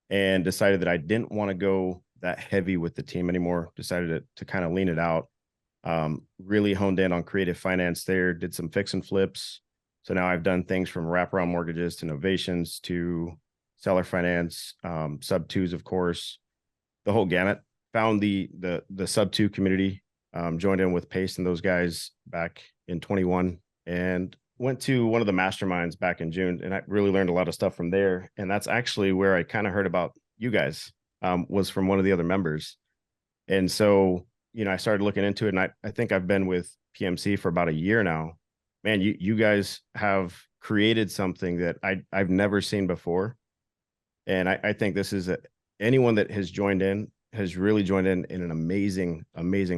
And decided that I didn't want to go that heavy with the team anymore. Decided to kind of lean it out. Really honed in on creative finance there, did some fix and flips. So now I've done things from wraparound mortgages to novations to seller finance, sub twos, of course, the whole gamut. Found the sub two community, joined in with Pace and those guys back in 21, and went to one of the masterminds back in June, and I really learned a lot of stuff from there. And that's actually where I kind of heard about you guys, was from one of the other members. And so, you know, I started looking into it, and I think I've been with PMC for about a year now. Man, you guys have created something that I've never seen before. And I think this is anyone that has joined in has really joined in an amazing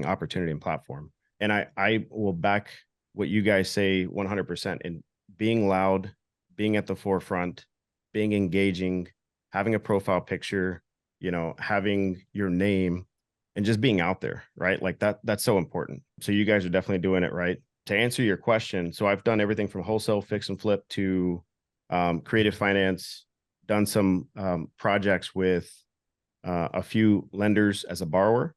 opportunity and platform. And I will back what you guys say 100%. In being loud, being at the forefront, being engaging, having a profile picture, you know, having your name, and just being out there, right? Like that's so important. So you guys are definitely doing it right. To answer your question, so I've done everything from wholesale, fix and flip to creative finance, done some projects with a few lenders as a borrower.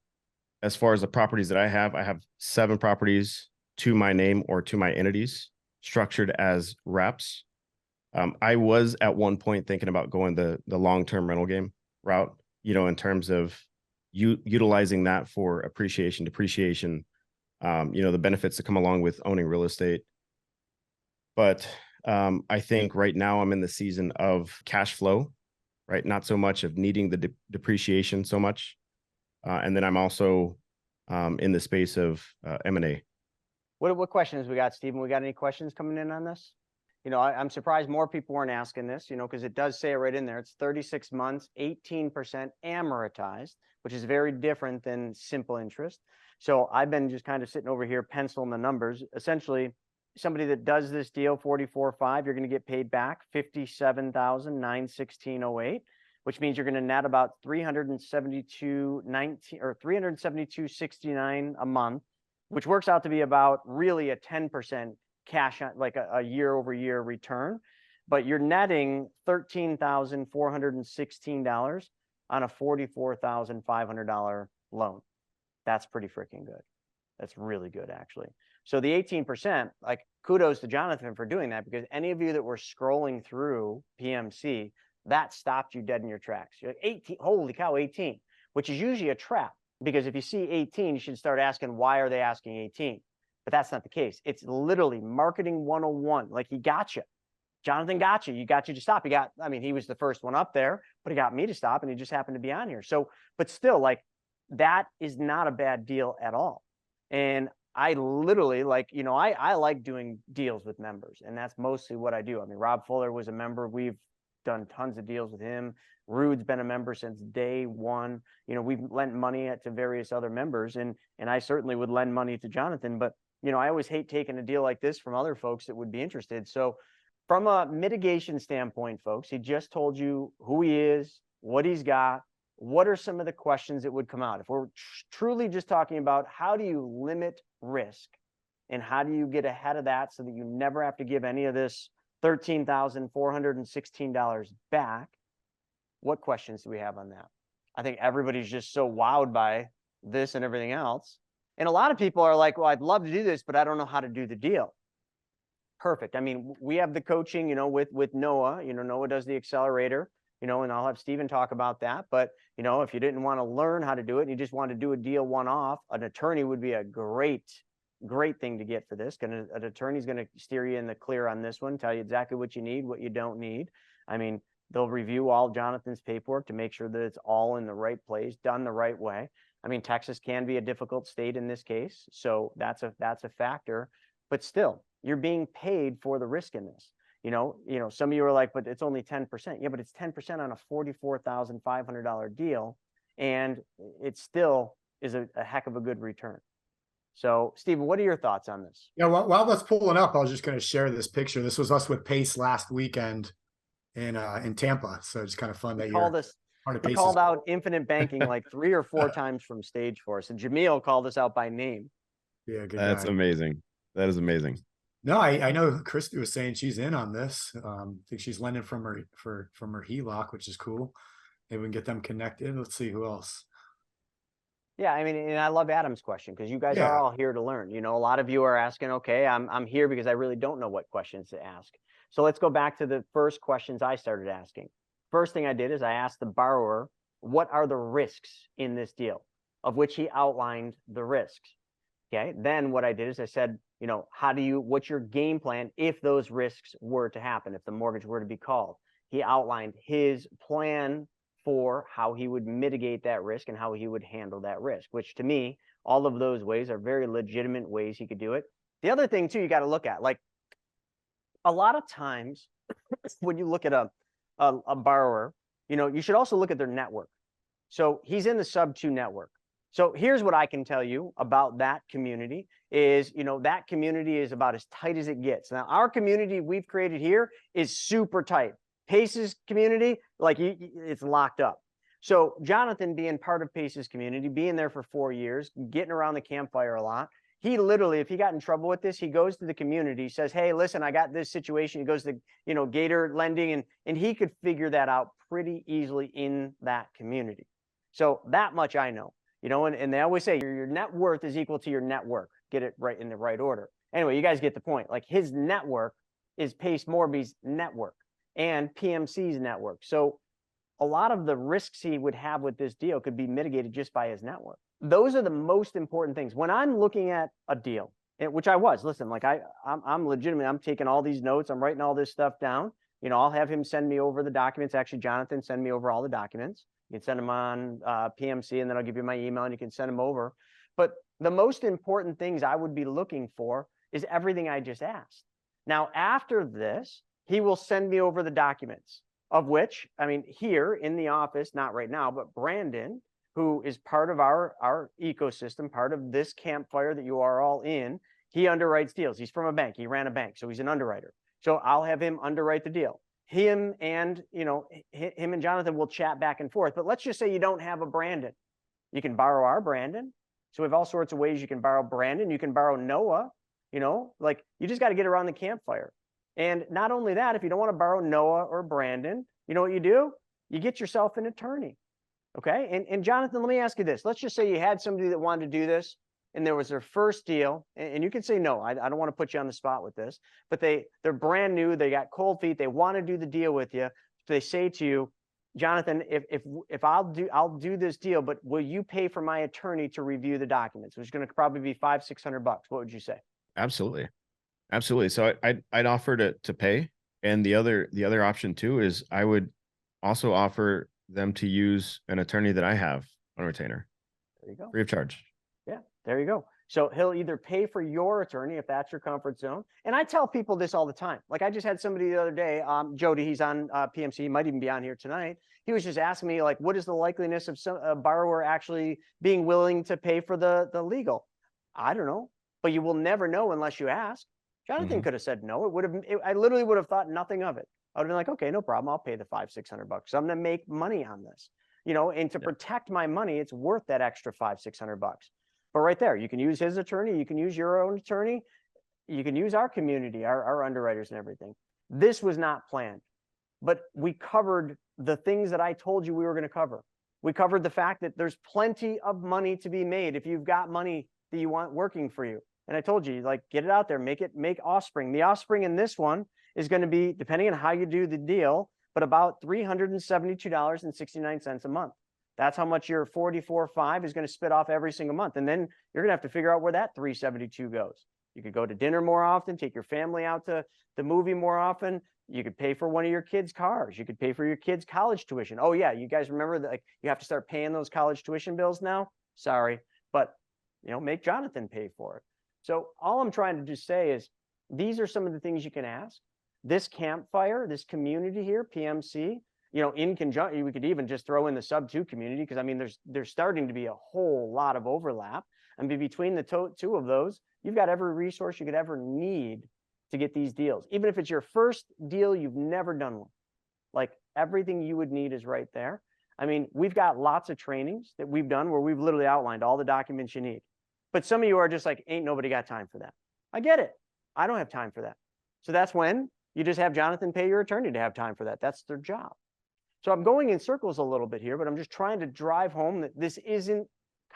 As far as the properties that I have 7 properties to my name or to my entities, structured as wraps. I was at one point thinking about going the long-term rental game route, you know, in terms of utilizing that for appreciation, depreciation, you know, the benefits that come along with owning real estate. But I think right now I'm in the season of cash flow, right? Not so much of needing the depreciation so much. And then I'm also in the space of M&A. What questions we got, Stephen? We got any questions coming in on this? You know, I'm surprised more people weren't asking this, you know, because it does say it right in there. It's 36 months, 18% amortized, which is very different than simple interest. So I've been just kind of sitting over here penciling the numbers. Essentially, somebody that does this deal 44.5, you're going to get paid back $57,916.08, which means you're going to net about $372.19 or $372.69 a month, which works out to be about really a 10% cash on, like a year over year return, but you're netting $13,416 on a $44,500 loan. That's pretty freaking good. That's really good, actually. So the 18%, like, kudos to Jonathan for doing that, because any of you that were scrolling through PMC, that stopped you dead in your tracks. You're like, 18, holy cow, 18, which is usually a trap, because if you see 18, you should start asking, why are they asking 18? but that's not the case. It's literally marketing 101. Like, he got you. Jonathan got you. You got you to stop. He was the first one up there, but he got me to stop, and he just happened to be on here. So, but still, like, that is not a bad deal at all. And I literally, like, I like doing deals with members, and that's mostly what I do. I mean, Rob Fuller was a member. We've done tons of deals with him. Rude's been a member since day one. We've lent money to various other members, and I certainly would lend money to Jonathan, but I always hate taking a deal like this from other folks that would be interested. So from a mitigation standpoint, folks, he just told you who he is, what he's got. What are some of the questions that would come out? If we're truly just talking about how do you limit risk and how do you get ahead of that so that you never have to give any of this $13,416 back, what questions do we have on that? I think everybody's just so wowed by this and everything else. And a lot of people are like, well, I'd love to do this, but I don't know how to do the deal. Perfect. I mean, we have the coaching, with Noah. Noah does the accelerator. And I'll have Steven talk about that. But, if you didn't want to learn how to do it and you just want to do a deal one-off, an attorney would be a great thing to get for this. An attorney's going to steer you in the clear on this one, tell you exactly what you need, what you don't need. I mean, they'll review all Jonathan's paperwork to make sure that it's all in the right place, done the right way. I mean, Texas can be a difficult state in this case. So that's a factor. But still, you're being paid for the risk in this. Some of you are like, but it's only 10%. Yeah, but it's 10% on a $44,500 deal. And it still is a heck of a good return. So, Steven, what are your thoughts on this? Yeah, while that's pulling up, I was just going to share this picture. This was us with Pace last weekend in Tampa. So it's kind of fun that he called out infinite banking like 3 or 4 times from stage for us. And Jamil called us out by name. Yeah, good. That's guy. amazing. That is amazing. No, I know Christy was saying she's in on this. I think she's lending from her HELOC, which is cool. Maybe we can get them connected. Let's see who else. Yeah, I mean, and I love Adam's question because you guys are all here to learn. A lot of you are asking, okay, I'm here because I really don't know what questions to ask. So let's go back to the first questions I started asking. First thing I did is I asked the borrower, what are the risks in this deal, of which he outlined the risks. Okay, then what I did is I said, what's your game plan if those risks were to happen, if the mortgage were to be called? He outlined his plan for how he would mitigate that risk and how he would handle that risk, which to me, all of those ways are very legitimate ways he could do it. The other thing too, you got to look at, like, a lot of times when you look at a borrower, you should also look at their network. So he's in the sub 2 network. So here's what I can tell you about that community is, that community is about as tight as it gets. Now, our community we've created here is super tight. Pace's community, like, it's locked up. So Jonathan being part of Pace's community, being there for 4 years, getting around the campfire a lot, he literally, if he got in trouble with this, he goes to the community, says, hey, listen, I got this situation. He goes to, Gator Lending, and he could figure that out pretty easily in that community. So that much I know. And they always say your net worth is equal to your network. Get it right in the right order. Anyway, you guys get the point. Like, his network is Pace Morby's network and PMC's network. So a lot of the risks he would have with this deal could be mitigated just by his network. Those are the most important things. When I'm looking at a deal, which I was, listen, like I'm legitimate. I'm taking all these notes. I'm writing all this stuff down. I'll have him send me over the documents. Actually, Jonathan, send me over all the documents. You can send them on PMC, and then I'll give you my email and you can send them over. But the most important things I would be looking for is everything I just asked. Now, after this, he will send me over the documents, of which, I mean, here in the office, not right now, but Brandon, who is part of our ecosystem, part of this campfire that you are all in, he underwrites deals. He's from a bank. He ran a bank, so he's an underwriter. So I'll have him underwrite the deal. Him and Jonathan will chat back and forth. But let's just say you don't have a Brandon. You can borrow our Brandon. So we have all sorts of ways you can borrow Brandon. You can borrow Noah. Like, you just got to get around the campfire. And not only that, if you don't want to borrow Noah or Brandon, you know what you do? You get yourself an attorney. Okay. And Jonathan, let me ask you this. Let's just say you had somebody that wanted to do this and there was their first deal. And you can say, no, I don't want to put you on the spot with this, but they're brand new. They got cold feet. They want to do the deal with you. They say to you, Jonathan, if I'll do this deal, but will you pay for my attorney to review the documents, which is going to probably be $500-600? What would you say? Absolutely. Absolutely. So I'd offer to pay. And the other option too is I would also offer them to use an attorney that I have on retainer, There you go. free of charge. Yeah, there you go. So he'll either pay for your attorney if that's your comfort zone. And I tell people this all the time. Like I just had somebody the other day, Jody, he's on PMC, he might even be on here tonight. He was just asking me like, what is the likeliness of a borrower actually being willing to pay for the legal? I don't know, but you will never know unless you ask. Jonathan could have said no. I literally would have thought nothing of it. I would have been like, okay, no problem. I'll pay the $500-600. I'm going to make money on this, and to protect my money, it's worth that extra $500-600. But right there, you can use his attorney, you can use your own attorney, you can use our community, our underwriters and everything. This was not planned, but we covered the things that I told you we were going to cover. We covered the fact that there's plenty of money to be made if you've got money that you want working for you. And I told you, like, get it out there, make offspring. The offspring in this one is going to be, depending on how you do the deal, but about $372.69 a month. That's how much your 44.5 is going to spit off every single month. And then you're going to have to figure out where that 372 goes. You could go to dinner more often, take your family out to the movie more often. You could pay for one of your kids' cars. You could pay for your kids' college tuition. Oh yeah, you guys remember that, like, you have to start paying those college tuition bills now? Sorry, but make Jonathan pay for it. So all I'm trying to just say is these are some of the things you can ask. This campfire, this community here, PMC, in conjunction, we could even just throw in the sub-2 community, because I mean, there's starting to be a whole lot of overlap. And between the two of those, you've got every resource you could ever need to get these deals. Even if it's your first deal, you've never done one. Like, everything you would need is right there. I mean, we've got lots of trainings that we've done where we've literally outlined all the documents you need. But some of you are just like, ain't nobody got time for that. I get it. I don't have time for that. So that's when you just have Jonathan pay your attorney to have time for that. That's their job. So I'm going in circles a little bit here, but I'm just trying to drive home that this isn't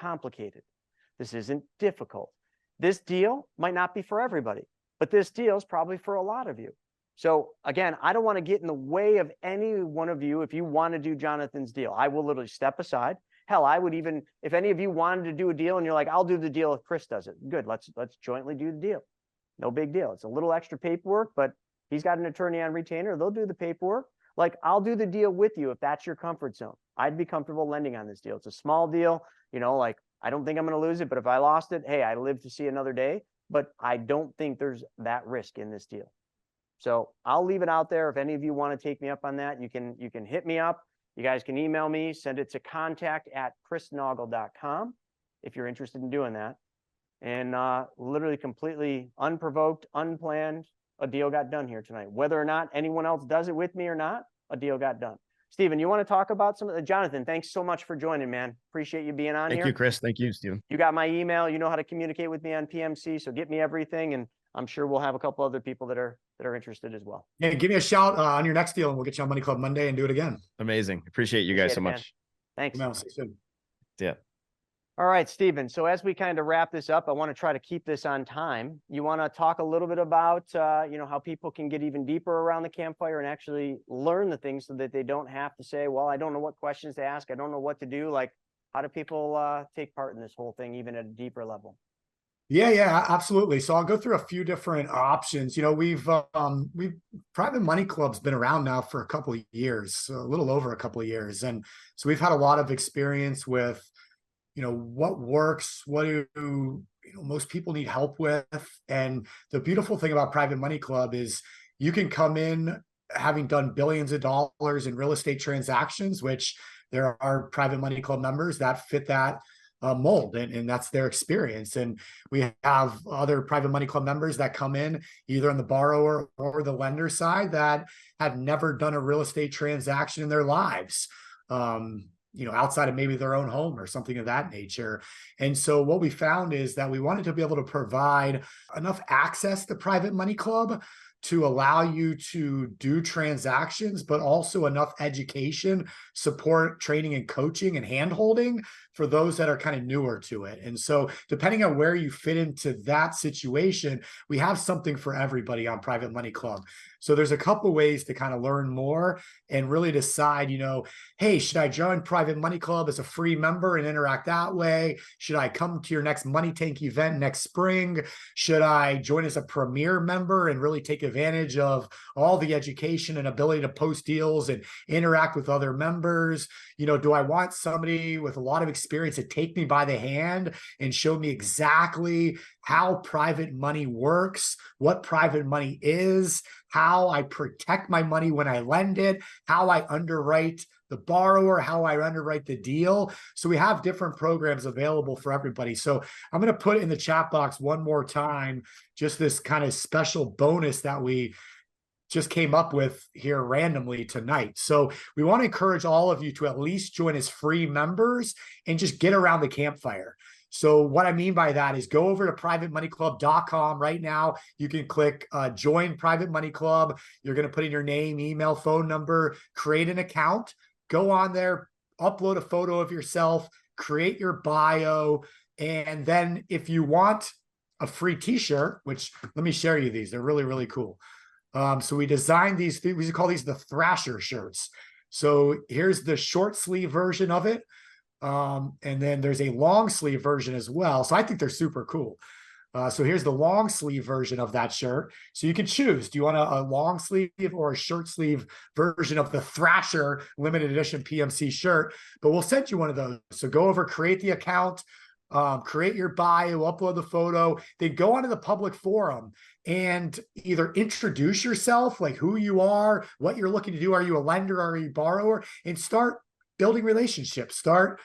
complicated. This isn't difficult. This deal might not be for everybody, but this deal is probably for a lot of you. So again, I don't want to get in the way of any one of you if you want to do Jonathan's deal. I will literally step aside. Hell, I would even, if any of you wanted to do a deal and you're like, I'll do the deal if Chris does it. Good, let's jointly do the deal. No big deal. It's a little extra paperwork, but he's got an attorney on retainer. They'll do the paperwork. Like, I'll do the deal with you if that's your comfort zone. I'd be comfortable lending on this deal. It's a small deal, like, I don't think I'm going to lose it, but if I lost it, hey, I live to see another day. But I don't think there's that risk in this deal. So I'll leave it out there. If any of you want to take me up on that, you can hit me up. You guys can email me, send it to contact@chrisnaugle.com if you're interested in doing that. And literally completely unprovoked, unplanned, a deal got done here tonight. Whether or not anyone else does it with me or not, a deal got done. Steven, you want to talk about some of the, Jonathan, thanks so much for joining, man. Appreciate you being on here. Thank you, Chris. Thank you, Steven. You got my email. You know how to communicate with me on PMC. So get me everything. And I'm sure we'll have a couple other people that are interested as well. Yeah, give me a shout on your next deal and we'll get you on Money Club Monday and do it again. Amazing. Appreciate you guys so much. Thanks. See you soon. Yeah. All right, Steven. So as we kind of wrap this up, I want to try to keep this on time. You want to talk a little bit about, how people can get even deeper around the campfire and actually learn the things so that they don't have to say, well, I don't know what questions to ask. I don't know what to do. Like, how do people take part in this whole thing, even at a deeper level? Yeah, absolutely. So I'll go through a few different options. We've private money club's been around now for a couple of years, a little over a couple of years. And so we've had a lot of experience with, what works, what do most people need help with. And the beautiful thing about private money club is you can come in having done billions of dollars in real estate transactions, which there are private money club members that fit that mold, and that's their experience. And we have other private money club members that come in either on the borrower or the lender side that have never done a real estate transaction in their lives, outside of maybe their own home or something of that nature. And so what we found is that we wanted to be able to provide enough access to private money club to allow you to do transactions, but also enough education, support, training, and coaching and handholding for those that are kind of newer to it. And so depending on where you fit into that situation, we have something for everybody on Private Money Club. So there's a couple ways to kind of learn more and really decide, hey, should I join Private Money Club as a free member and interact that way? Should I come to your next Money Tank event next spring? Should I join as a premier member and really take advantage of all the education and ability to post deals and interact with other members? Do I want somebody with a lot of experience to take me by the hand and show me exactly how private money works, what private money is, how I protect my money when I lend it, how I underwrite the borrower, how I underwrite the deal? So we have different programs available for everybody. So I'm going to put in the chat box one more time, just this kind of special bonus that we just came up with here randomly tonight. So we want to encourage all of you to at least join as free members and just get around the campfire. So what I mean by that is go over to privatemoneyclub.com right now. You can click join Private Money Club. You're going to put in your name, email, phone number, create an account, go on there, upload a photo of yourself, create your bio. And then if you want a free t-shirt, which let me share you these, they're really, really cool. So we designed these, we call these the Thrasher shirts. So here's the short sleeve version of it. And then there's a long sleeve version as well. So I think they're super cool. So here's the long sleeve version of that shirt. So you can choose, do you want a long sleeve or a short sleeve version of the Thrasher limited edition PMC shirt? But we'll send you one of those. So go over, create the account, create your bio, upload the photo, then go onto the public forum and either introduce yourself, like who you are, what you're looking to do. Are you a lender? Are you a borrower? And start building relationships, start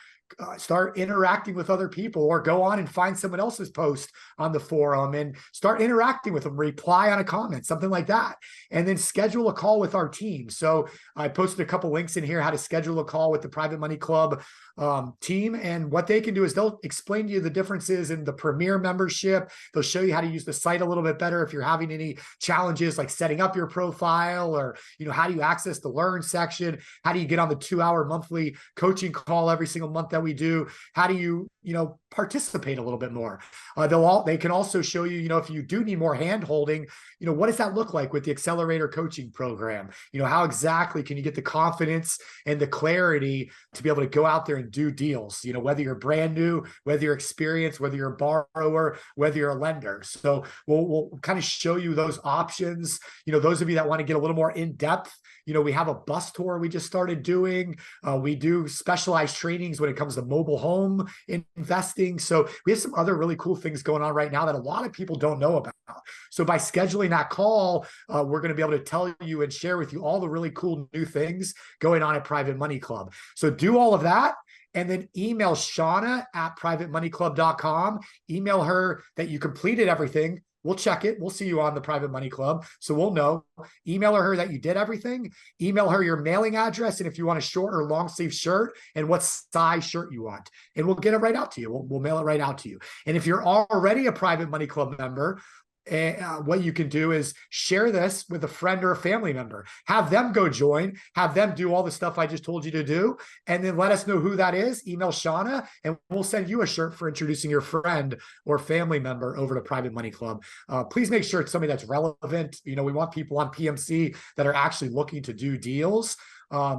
interacting with other people, or go on and find someone else's post on the forum and start interacting with them, reply on a comment, something like that, and then schedule a call with our team. So I posted a couple links in here, how to schedule a call with the Private Money Club team. And what they can do is they'll explain to you the differences in the Premier membership. They'll show you how to use the site a little bit better if you're having any challenges like setting up your profile, or how do you access the learn section? How do you get on the 2-hour monthly coaching call every single month that we do? How do you participate a little bit more? They can also show you, if you do need more hand holding, what does that look like with the accelerator coaching program? How exactly can you get the confidence and the clarity to be able to go out there and do deals, whether you're brand new, whether you're experienced, whether you're a borrower, whether you're a lender. So we'll kind of show you those options. Those of you that want to get a little more in depth, we have a bus tour we just started doing. We do specialized trainings when it comes to mobile home investing. So we have some other really cool things going on right now that a lot of people don't know about. So by scheduling that call, we're going to be able to tell you and share with you all the really cool new things going on at Private Money Club. So do all of that. And then email Shauna at privatemoneyclub.com. Email her that you completed everything. We'll check it. We'll see you on the Private Money Club. So we'll know. Email her that you did everything. Email her your mailing address, and if you want a short or long sleeve shirt, and what size shirt you want. And we'll get it right out to you. We'll mail it right out to you. And if you're already a Private Money Club member, what you can do is share this with a friend or a family member. Have them go join, have them do all the stuff I just told you to do, and then let us know who that is. Email Shauna, and we'll send you a shirt for introducing your friend or family member over to Private Money Club. Please make sure it's somebody that's relevant. We want people on PMC that are actually looking to do deals.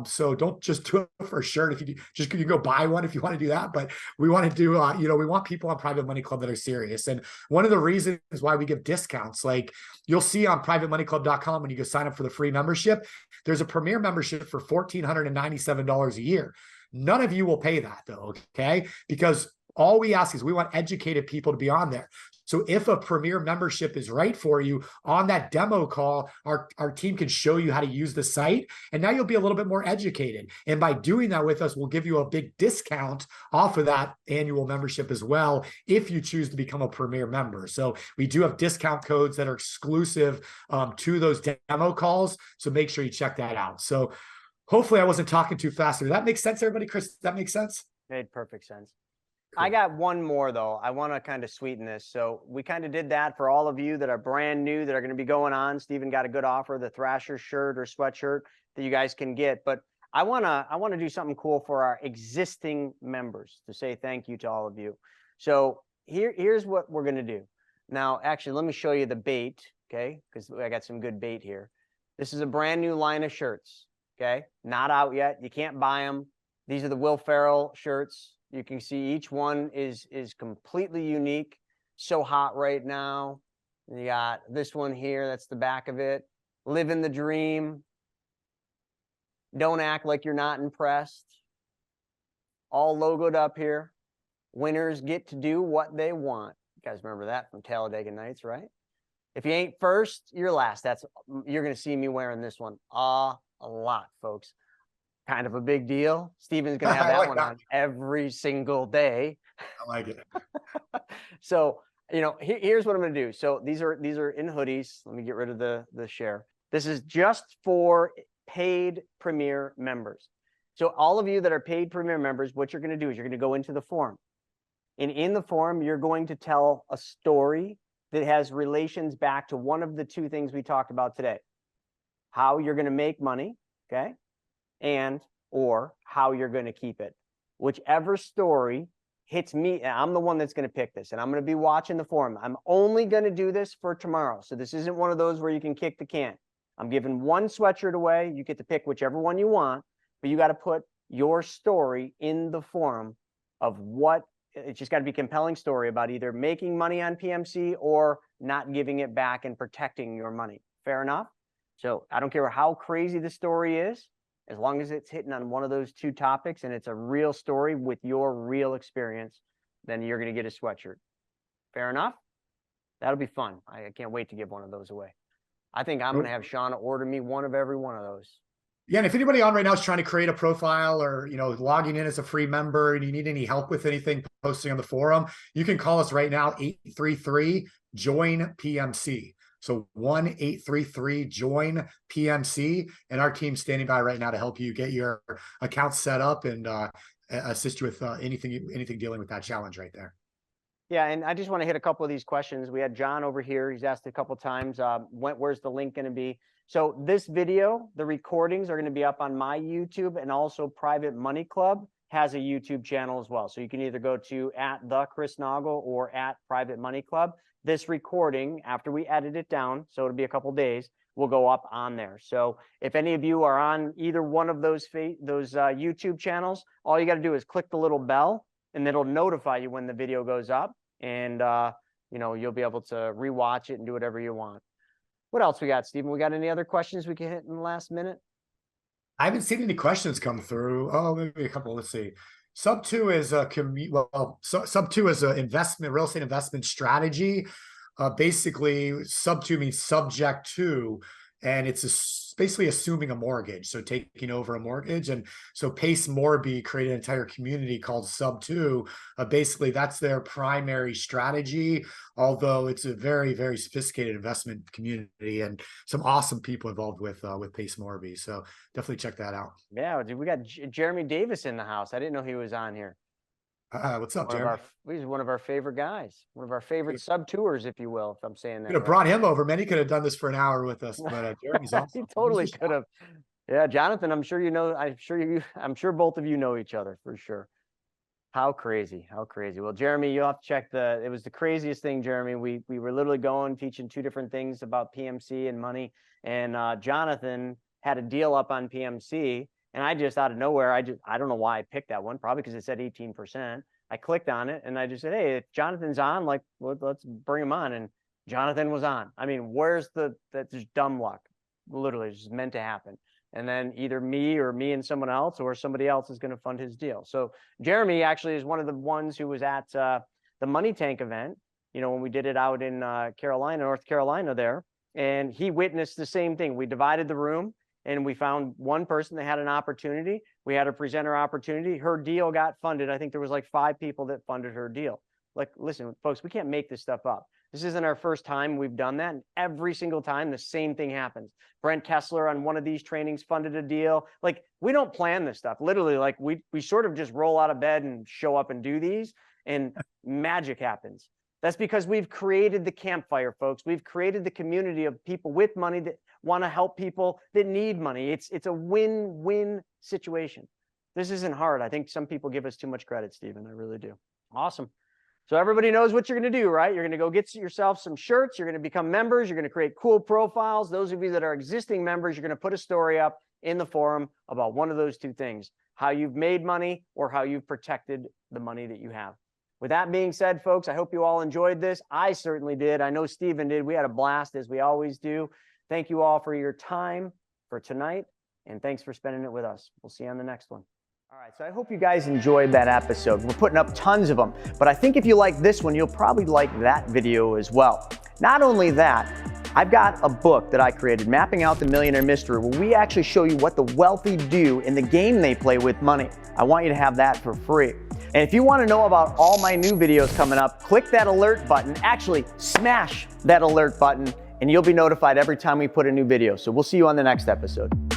So don't just do it for a shirt. If you just you can go buy one if you want to do that, but we want to do, we want people on Private Money Club that are serious. And one of the reasons why we give discounts, like you'll see on privatemoneyclub.com when you go sign up for the free membership, there's a premier membership for $1,497 a year. None of you will pay that though, okay? Because all we ask is we want educated people to be on there. So if a premier membership is right for you, on that demo call, our team can show you how to use the site, and now you'll be a little bit more educated. And by doing that with us, we'll give you a big discount off of that annual membership as well, if you choose to become a premier member. So we do have discount codes that are exclusive to those demo calls. So make sure you check that out. So hopefully I wasn't talking too fast. Does that make sense, everybody? Chris, does that make sense? Made perfect sense. Cool. I got one more though. I want to kind of sweeten this. So we kind of did that for all of you that are brand new, that are going to be going on. Steven got a good offer, the Thrasher shirt or sweatshirt that you guys can get. But wanna do something cool for our existing members to say thank you to all of you. So here's what we're gonna do. Now, actually, let me show you the bait, okay? Because I got some good bait here. This is a brand new line of shirts, okay? Not out yet. You can't buy them. These are the Will Ferrell shirts. You can see each one is completely unique. So hot right now. You got this one here. That's the back of it. Living the dream. Don't act like you're not impressed. All logoed up here. Winners get to do what they want. You guys remember that from Talladega Nights, right? If you ain't first, you're last. You're going to see me wearing this one a lot, folks. Kind of a big deal. Steven's going to have that one on every single day. I like it. So, here's what I'm going to do. So these are in hoodies. Let me get rid of the share. This is just for paid Premier members. So all of you that are paid Premier members, what you're going to do is you're going to go into the forum. And in the forum, you're going to tell a story that has relations back to one of the two things we talked about today. How you're going to make money, okay? Or how you're going to keep it. Whichever story hits me, I'm the one that's going to pick this, and I'm going to be watching the forum. I'm only going to do this for tomorrow. So this isn't one of those where you can kick the can. I'm giving one sweatshirt away. You get to pick whichever one you want, but you got to put your story in the forum of it's just got to be a compelling story about either making money on PMC or not giving it back and protecting your money. Fair enough? So I don't care how crazy the story is, as long as it's hitting on one of those two topics and it's a real story with your real experience, then you're going to get a sweatshirt. Fair enough? That'll be fun. I can't wait to give one of those away. I think I'm going to have Shauna order me one of every one of those. Yeah, and if anybody on right now is trying to create a profile or, logging in as a free member and you need any help with anything posting on the forum, you can call us right now, 833-JOIN-PMC. So 1-833-JOIN-PMC, and our team's standing by right now to help you get your account set up and assist you with anything dealing with that challenge right there. Yeah, and I just want to hit a couple of these questions. We had John over here. He's asked a couple times, where's the link going to be? So this video, the recordings are going to be up on my YouTube, and also Private Money Club has a YouTube channel as well. So you can either go to @the_Chris_Naugle or @Private Money Club. This recording, after we edit it down, so it'll be a couple days, will go up on there. So if any of you are on either one of those YouTube channels, all you got to do is click the little bell, and it'll notify you when the video goes up, and you'll be able to rewatch it and do whatever you want. What else we got, Stephen? We got any other questions we can hit in the last minute? I haven't seen any questions come through. Oh, maybe a couple. Let's see. Sub 2 is a Sub 2 is an investment, real estate investment strategy. Basically, Sub 2 means subject to, and it's basically assuming a mortgage, so taking over a mortgage. And so Pace Morby created an entire community called Sub 2. Basically, that's their primary strategy, although it's a very, very sophisticated investment community and some awesome people involved with Pace Morby. So definitely check that out. Yeah, dude, we got Jeremy Davis in the house. I didn't know he was on here. What's up, Jeremy? He's one of our favorite guys, one of our favorite sub-tours, if you will, if I'm saying that. Could have brought him over, man. He could have done this for an hour with us, but Jeremy's awesome. He totally could have. Yeah, Jonathan, I'm sure I'm sure both of you know each other for sure. How crazy, how crazy. Well, Jeremy, you'll have to check it was the craziest thing, Jeremy. We were literally teaching two different things about PMC and money, and Jonathan had a deal up on PMC. And I just out of nowhere, I don't know why I picked that one, probably because it said 18%. I clicked on it and I just said, hey, if Jonathan's on, let's bring him on. And Jonathan was on. I mean, that's just dumb luck. Literally, it's just meant to happen. And then either me and someone else, or somebody else is going to fund his deal. So Jeremy actually is one of the ones who was at the Money Tank event, when we did it out in North Carolina there. And he witnessed the same thing. We divided the room. And we found one person that had an opportunity. We had a presenter opportunity. Her deal got funded. I think there was like 5 people that funded her deal. Listen, folks, we can't make this stuff up. This isn't our first time we've done that. And every single time, the same thing happens. Brent Kessler on one of these trainings funded a deal. We don't plan this stuff. Literally, we sort of just roll out of bed and show up and do these, and magic happens. That's because we've created the campfire, folks. We've created the community of people with money that want to help people that need money. It's a win-win situation. This isn't hard. I think some people give us too much credit, Stephen. I really do. Awesome. So everybody knows what you're going to do, right? You're going to go get yourself some shirts. You're going to become members. You're going to create cool profiles. Those of you that are existing members, you're going to put a story up in the forum about one of those two things, how you've made money or how you've protected the money that you have. With that being said, folks, I hope you all enjoyed this. I certainly did. I know Stephen did. We had a blast, as we always do. Thank you all for your time for tonight, and thanks for spending it with us. We'll see you on the next one. All right, so I hope you guys enjoyed that episode. We're putting up tons of them, but I think if you like this one, you'll probably like that video as well. Not only that, I've got a book that I created, Mapping Out the Millionaire Mystery, where we actually show you what the wealthy do in the game they play with money. I want you to have that for free. And if you want to know about all my new videos coming up, click that alert button. Actually, smash that alert button, and you'll be notified every time we put a new video. So we'll see you on the next episode.